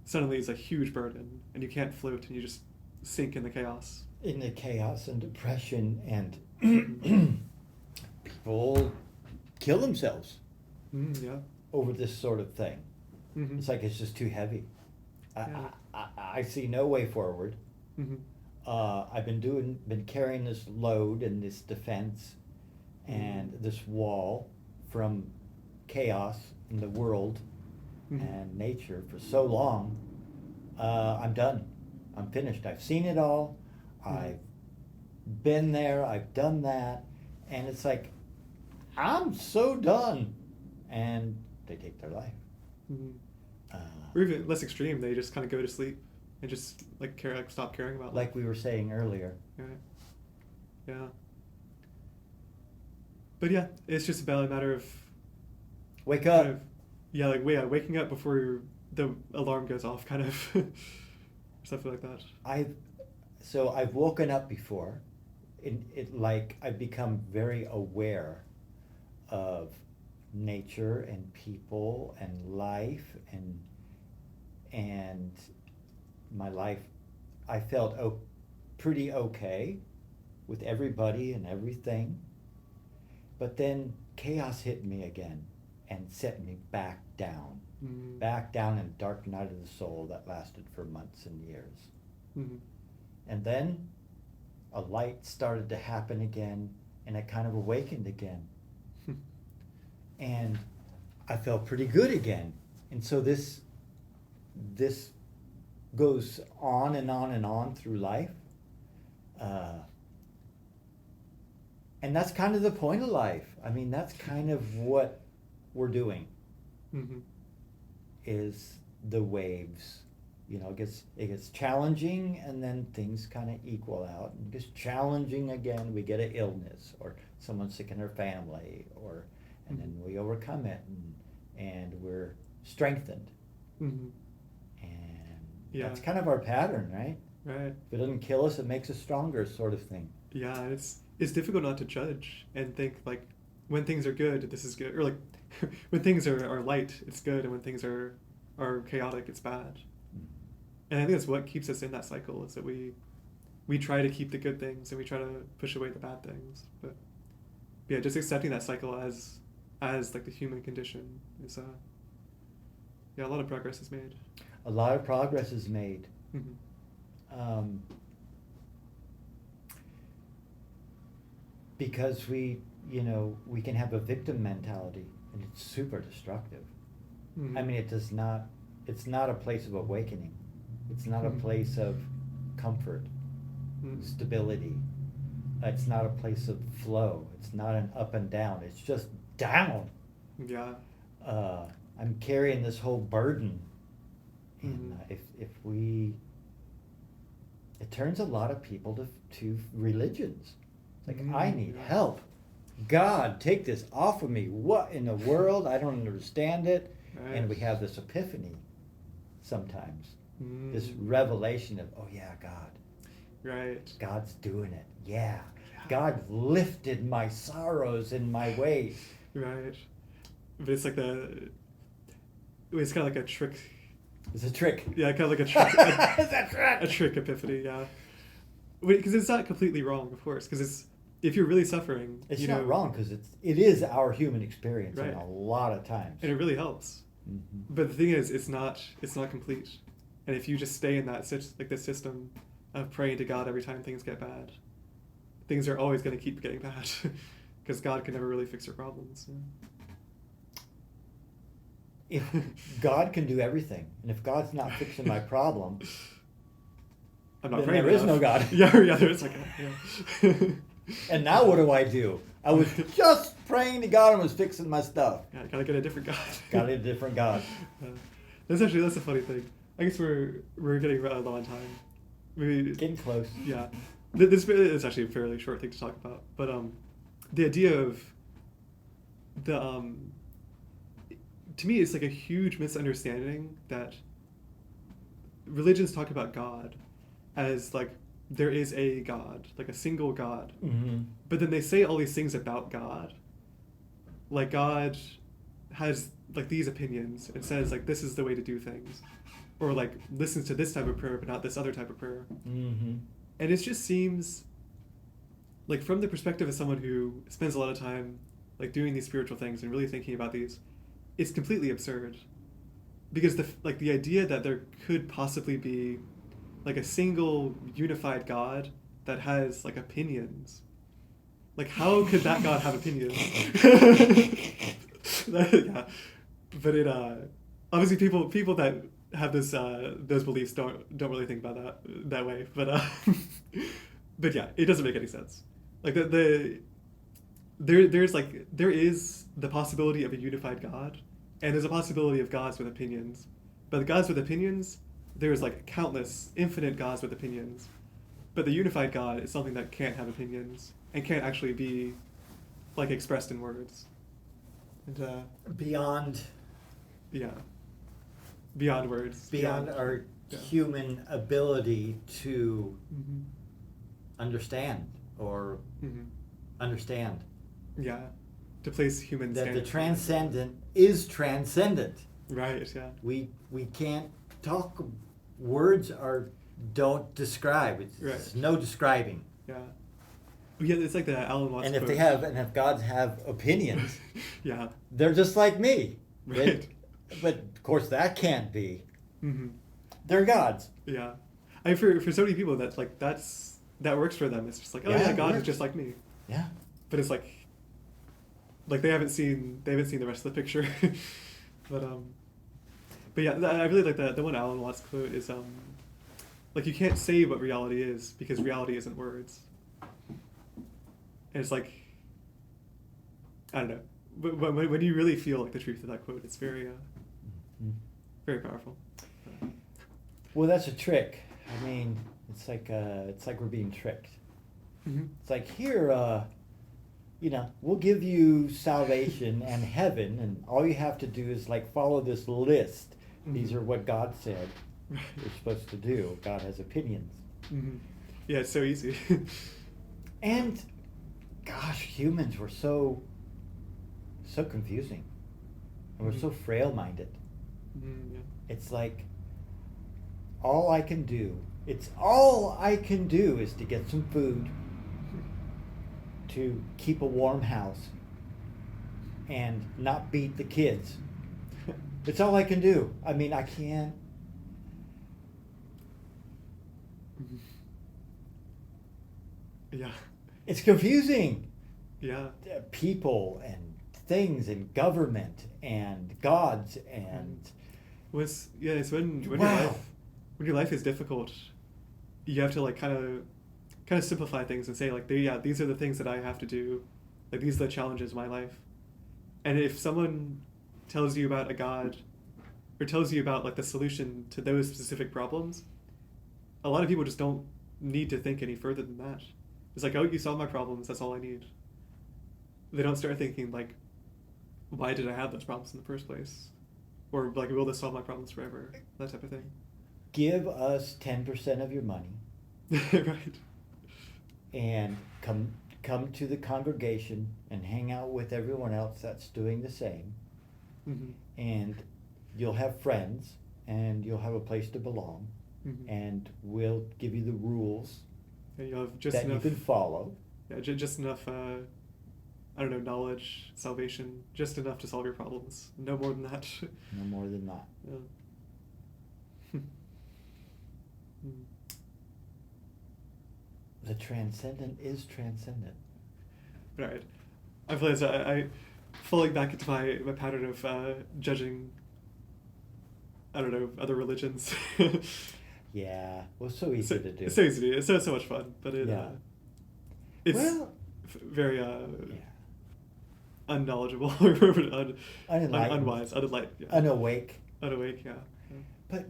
suddenly is a huge burden, and you can't float and you just sink in the chaos. In the chaos and depression, and people kill themselves Yeah. over this sort of thing. Mm-hmm. It's like it's just too heavy. Yeah. I see no way forward. Mm-hmm. I've been carrying this load and this defense and this wall from chaos in the world Mm-hmm. and nature for so long. I'm done. I'm finished. I've seen it all. Mm-hmm. I've been there. I've done that. And it's like, I'm so done. And they take their life. Mm-hmm. or even less extreme, they just kind of go to sleep and just like stop caring about life. Like we were saying earlier. Right. Yeah. But yeah, it's just about a matter of Wake up. kind of, yeah, like waking up before the alarm goes off, kind of something like that. I've woken up before. Like I've become very aware of nature and people and life and my life. I felt pretty okay with everybody and everything, but then chaos hit me again and set me back down in a dark night of the soul that lasted for months and years. Mm-hmm. And then a light started to happen again, and I kind of awakened again. And I felt pretty good again. And so this goes on and on and on through life. And that's kind of the point of life. I mean, that's kind of what we're doing, Mm-hmm. is the waves. You know, it gets challenging, and then things kind of equal out. And it gets challenging again. We get an illness, or someone sick in our family, and then we overcome it, and we're strengthened. Mm-hmm. And Yeah. that's kind of our pattern, right? Right. If it doesn't kill us, it makes us stronger, sort of thing. Yeah, it's difficult not to judge and think like when things are good, this is good, or like when things are light, it's good, and when things are chaotic, it's bad. And I think that's what keeps us in that cycle, is that we try to keep the good things and we try to push away the bad things. But yeah, just accepting that cycle as like the human condition is a lot of progress is made. A lot of progress is made. Mm-hmm. Because we can have a victim mentality, and it's super destructive. Mm-hmm. I mean, it's not a place of awakening. It's not a place of comfort, stability. It's not a place of flow. It's not an up and down. It's just down. Yeah. I'm carrying this whole burden. Mm-hmm. And it turns a lot of people to religions. It's like, I need help. God, take this off of me. What in the world? I don't understand it. Right. And we have this epiphany sometimes. Mm. This revelation of, oh yeah, God. Right. God's doing it. Yeah. God lifted my sorrows and my weight. Right. But it's like it's kind of like a trick. It's a trick. Yeah, kind of like a trick. It's a trick. A trick epiphany, yeah. Because it's not completely wrong, of course. Because if you're really suffering, It's not wrong, because it is our human experience, Right. and a lot of times. and it really helps. Mhm. But the thing is, it's not complete. And if you just stay in that this system of praying to God every time things get bad, things are always going to keep getting bad, because God can never really fix your problems. If God can do everything, and if God's not fixing my problem, I'm not then praying there is no enough. God. Yeah, there is like yeah. And now what do? I was just praying to God and was fixing my stuff. Yeah, gotta get a different God. Got a different God. That's a funny thing. I guess we're getting low on time. Maybe Getting close. yeah. This is actually a fairly short thing to talk about, but the idea of to me, it's like a huge misunderstanding that religions talk about God as like there is a God, like a single God. Mm-hmm. But then they say all these things about God. Like God has like these opinions and says like this is the way to do things. Or like listens to this type of prayer but not this other type of prayer. Mm-hmm. And it just seems like from the perspective of someone who spends a lot of time like doing these spiritual things and really thinking about these, it's completely absurd. Because the idea that there could possibly be like a single unified God that has like opinions. Like how could that God have opinions? Yeah. But it obviously people that have this those beliefs don't really think about that way. But but yeah, it doesn't make any sense. Like there is the possibility of a unified God, and there's a possibility of gods with opinions. But the gods with opinions, there's like countless, infinite gods with opinions. But the unified God is something that can't have opinions and can't actually be like expressed in words. And Beyond yeah, beyond words. beyond our yeah. human ability to Mm-hmm. understand or Mm-hmm. understand. Yeah, to place human That the standards. transcendent is transcendent. Right. Yeah. We can't talk. Words don't describe. It's Right. no describing. Yeah. Yeah, it's like the Alan Watts And if quote. if gods have opinions, Yeah. they're just like me. Right. But of course that can't be. Mm-hmm. They're gods. Yeah. For so many people that works for them. It's just like, oh Yeah, yeah, it God is works. just like me. Yeah. But it's like they haven't seen the rest of the picture. but yeah, I really like the one Alan Watts quote is like you can't say what reality is because reality isn't words. And it's like, I don't know, but when you really feel like the truth of that quote, it's very Mhm. very powerful. Well, that's a trick. I mean, it's like we're being tricked. Mm-hmm. It's like here, we'll give you salvation and heaven, and all you have to do is like follow this list. These Mhm. are what God said Right. you're supposed to do. God has opinions. Mm-hmm. Yeah, it's so easy. And gosh, humans were so confusing. And we're so Mhm. frail-minded. Yeah. It's like all I can do is to get some food, to keep a warm house, and not beat the kids. It's all I can do. I mean, I can't. Mhm. Yeah. It's confusing. Yeah. People and things and government and gods and It's when Wow. your life is difficult, you have to like kind of simplify things and say like these are the things that I have to do, like these are the challenges of my life. And if someone tells you about a god or tells you about like the solution to those specific problems, a lot of people just don't need to think any further than that. It's like, oh, you solved my problems, that's all I need. They don't start thinking like, why did I have those problems in the first place? Or like, will this solve my problems forever? That type of thing. give us 10% of your money Right. and come to the congregation and hang out with everyone else that's doing the same, Mm-hmm. and you'll have friends and you'll have a place to belong, Mm-hmm. and we'll give you the rules And you'll have just that enough. you can follow. Yeah, just enough. I don't know, knowledge, salvation, just enough to solve your problems. No more than that. No more than that. Yeah. Mm. The transcendent is transcendent. Right. I realize I falling back into my pattern of judging. I don't know, other religions. Yeah, well, so easy to do. It's so easy to do. It's so much fun, but Yeah. it's Well, very yeah. unknowledgeable, Unenlightened. unwise, unenlightened, yeah. Unawake. Unawake, yeah. But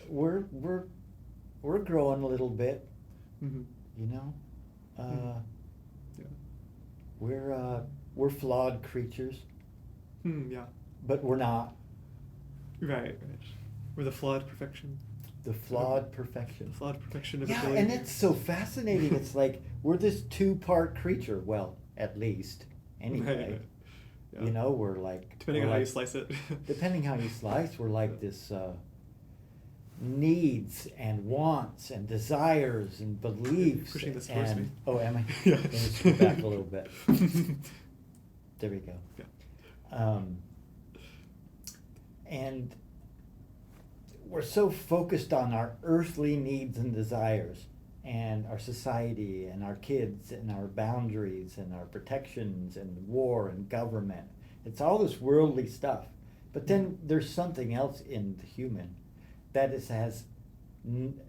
we're growing a little bit, Mm-hmm. you know. Yeah. We're flawed creatures, Yeah. but we're not Right. We're the flawed perfection. the flawed perfection. The flawed perfection of Yeah, ability. and it's so fascinating. It's like we're this two-part creature. Well, at least anyway. Right. Yeah. You know, we're like Depending we're on how you like- slice it. Depending how you slice, we're like this needs and wants and desires and beliefs. Pushing this towards and, me. Oh, am I? Yeah. Let me scoot back a little bit. There we go. Yeah. And we're so focused on our earthly needs and desires and our society and our kids and our boundaries and our protections and war and government. It's all this worldly stuff. But then there's something else in the human that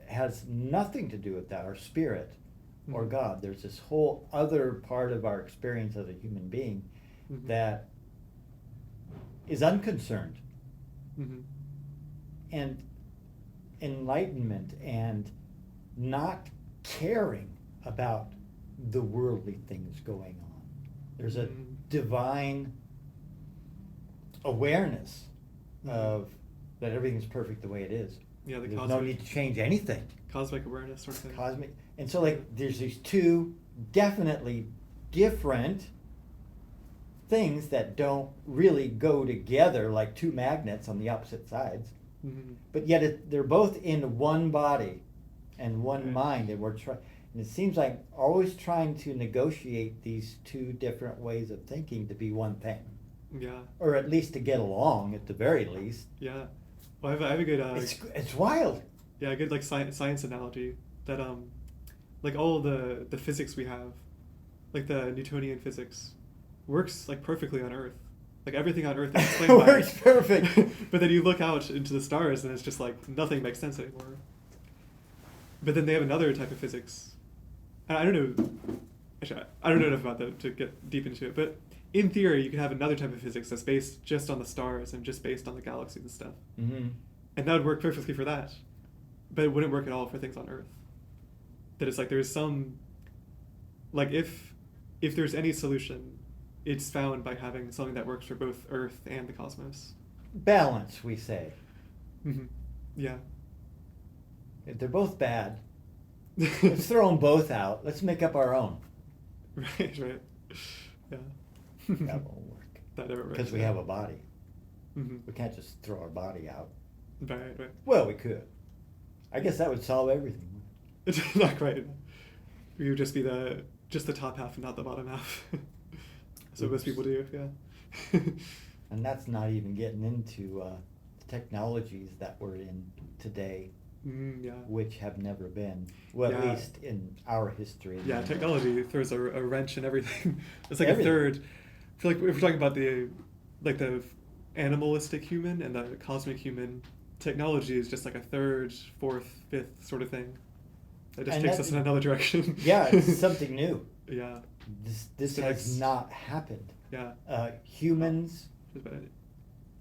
has nothing to do with that, our spirit or Mhm. God. There's this whole other part of our experience as a human being Mhm. that is unconcerned Mm-hmm. and enlightenment and not caring about the worldly things going on. There's a Mm. divine awareness Mhm. of that everything's perfect the way it is. Yeah, the There's no cosmic- need to change anything. Cosmic awareness sort of thing. Cosmic, and so like there's these two definitely different things that don't really go together like two magnets on the opposite sides, Mm-hmm. but yet they're both in one body and one Right. mind, and we're trying. And it seems like always trying to negotiate these two different ways of thinking to be one thing, Yeah. or at least to get along at the very least. Yeah. Well, I have a good It's wild. yeah, a good like science analogy that like all the physics we have, like the Newtonian physics, works like perfectly on Earth. Like everything on Earth is explained by Works perfect. But then you look out into the stars and it's just like nothing makes sense anymore. But then they have another type of physics. And I don't know. Actually, I don't know enough about that to get deep into it. But in theory, you could have another type of physics that's based just on the stars and just based on the galaxies and stuff. Mm-hmm. And that would work perfectly for that. But it wouldn't work at all for things on Earth. That it's like there's some, like if there's any solution, it's found by having something that works for both Earth and the cosmos. Balance, we say. Mm-hmm. Yeah. If they're both bad, let's throw them both out. Let's make up our own. Right. Yeah. That won't work. That never works. Because we yeah. have a body. Mm-hmm. We can't just throw our body out. Right. Well, we could. I guess that would solve everything. It's not quite. We would just be just the top half and not the bottom half. So most people do, yeah. And that's not even getting into technologies that we're in today, Yeah. which have never been, well, at Yeah. least in our history. Yeah, technology throws a wrench in everything. It's like Everything. a third. I feel like if we're talking about the animalistic human and the cosmic human, technology is just like a third, fourth, fifth sort of thing. That just And takes that- us in another direction. Yeah, it's something new. Yeah. This The has next- not happened. Yeah. Humans, Just about it.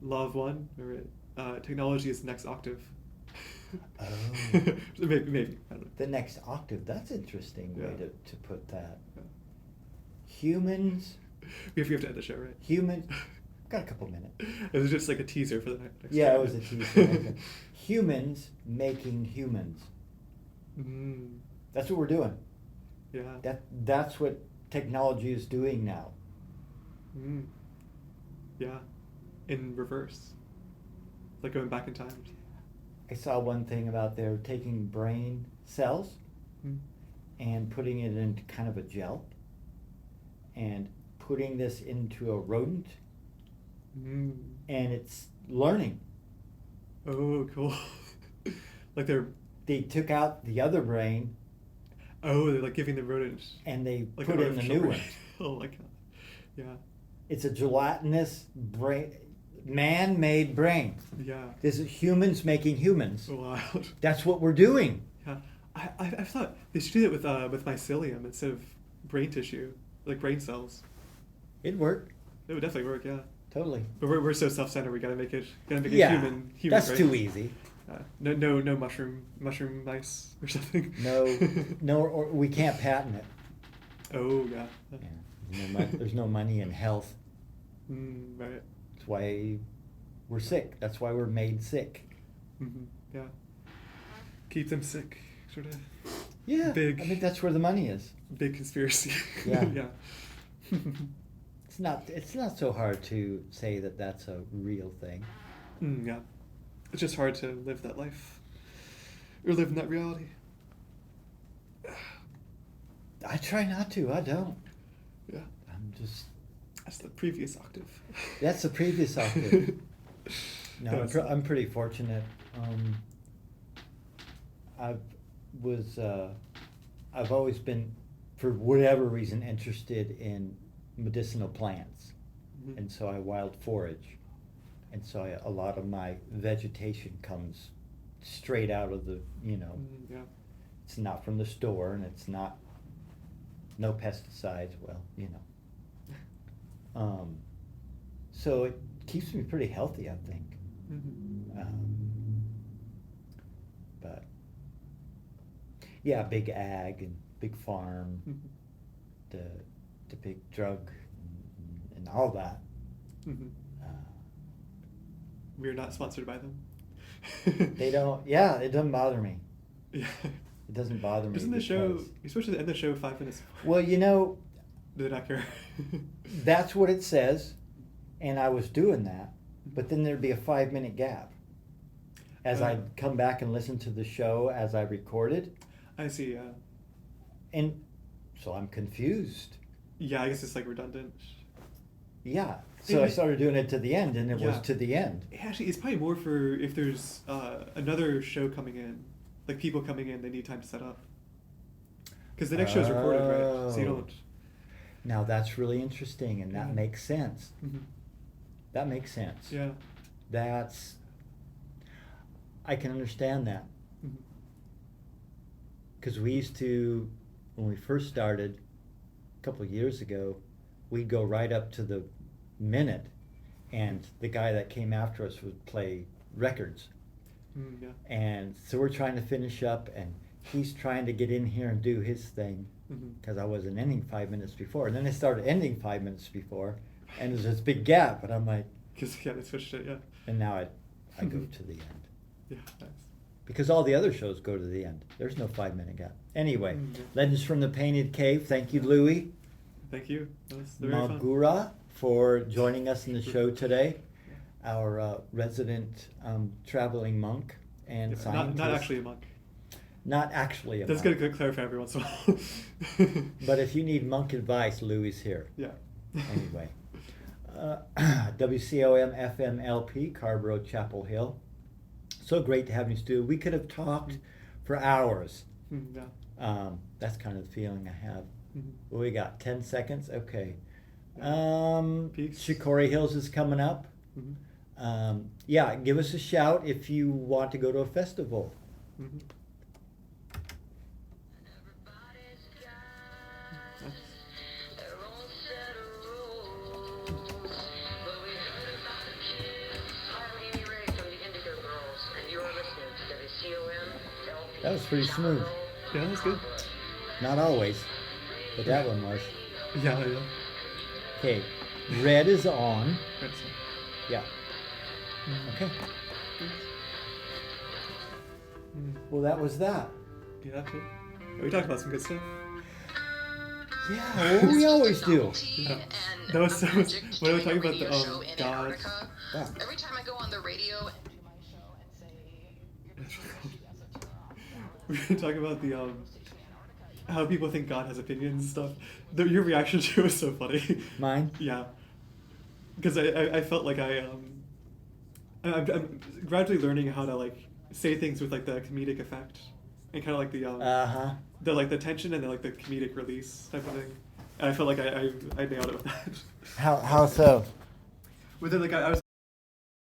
Law of one, or technology is the next octave. Oh. maybe. I don't know. the next octave, that's an interesting way Yeah. to put that. Yeah. Humans, We have to end the show, right? humans, got a couple minutes. It was just like a teaser for the next. Yeah, show. it was a teaser. Humans making humans. Mm, That's what we're doing. yeah. That's what technology is doing now. Mm. Yeah. In reverse. Like going back in time. I saw one thing about they're taking brain cells Mm. and putting it into kind of a gel and putting this into a rodent, Mm. and it's learning. Oh, cool. Like they're. They took out the other brain Oh, they're like giving the rodent. and they Like put an in the artificial new brain. one. Oh my god. Yeah. It's a gelatinous brain, man-made brain. Yeah. This is humans making humans. Wild. That's what we're doing. Yeah. I thought they should do that with mycelium instead of brain tissue, like brain cells. It worked It would definitely work, yeah. totally. But we're so self-centered. We gotta make it Yeah, human. that's brain. too easy. No mushroom mice or something. No, or we can't patent it. Oh yeah. Yeah. There's no money in health. Right. That's why we're sick. That's why we're made sick. Mm-hmm. Yeah. Keep them sick, sort of. Yeah, Big. I think that's where the money is. Big conspiracy. Yeah. Yeah. It's not so hard to say that that's a real thing. Yeah. It's just hard to live that life, or live in that reality. I try not to. I don't. Yeah. I'm just. That's the previous octave. That's the previous octave. No, Yeah, it's- I'm pretty fortunate. I've always been, for whatever reason, interested in medicinal plants, Mhm. and so I wild forage, and so a lot of my vegetation comes straight out of the, Yeah. it's not from the store, and it's not, no pesticides, well, So it keeps me pretty healthy, I think. Mhm. But yeah, big ag and big farm, Mhm. the big drug and all that. Mhm. Uh, We're not sponsored by them. they don't. Yeah, it doesn't bother me. Yeah. It doesn't bother me Isn't the show? because- You're supposed to end the show 5 minutes before. Well, you know, Do they not care? that's what it says, and I was doing that, but then there'd be a 5 minute gap as I'd come back and listen to the show as I recorded, I see. Yeah. and so I'm confused. Yeah. I guess it's like redundant. Yeah, so I It- started doing it to the end, and it was Yeah. to the end. Actually, it's probably more for if there's another show coming in, like people coming in, they need time to set up. Because the next show's recorded, right? So you Oh. don't. Now that's really interesting, and that Mhm. makes sense. Mhm. That makes sense. Yeah. That's, I can understand that. Mhm. Because we used to, when we first started, a couple of years ago, we'd go right up to the minute, and the guy that came after us would play records. Yeah. And so we're trying to finish up, and he's trying to get in here and do his thing, Mhm. because I wasn't ending 5 minutes before. And then I started ending 5 minutes before, and there's this big gap, and I'm like, Because they switched it. Yeah. and now I go to the end. Yeah. Nice. Because all the other shows go to the end. There's no 5 minute gap. Anyway, Mm. Legends from the Painted Cave. Thank you, Louie. Thank you. That was very fun. Magura, for joining us in the show today. Our resident traveling monk and Yeah, scientist. not actually a monk. Not actually a That's monk. good to clarify every once in a while. But if you need monk advice, Louie's here. Yeah. Anyway. WCOM FM LP, Carborough, Chapel Hill. So great to have you, Stu. We could have talked for hours. Yeah. That's kind of the feeling I have. Mhm. What we got? 10 seconds? Okay. Peace. Shikori Hills is coming up. Mhm. Yeah, give us a shout if you want to go to a festival. Mhm. That was pretty smooth. Yeah, that's good. Not always, but that one was. Yeah, yeah. Okay, red is on. Right, so. Yeah. Mhm. Okay. Mhm. Well, that was that. Yeah, that's it. We talked about some good stuff. Yeah, well, we always do. Yeah. That was so. When I was talking about the God. Yeah. Every time I go on the radio and do my show and say We were talking about the how people think God has opinions and stuff. Your reaction to it was so funny. Mine? Yeah. Because I felt like I'm gradually learning how to like say things with like the comedic effect and kind of like Uh-huh. the like the tension and the like the comedic release type of thing. And I felt like I nailed it with that. How so? With it, like I was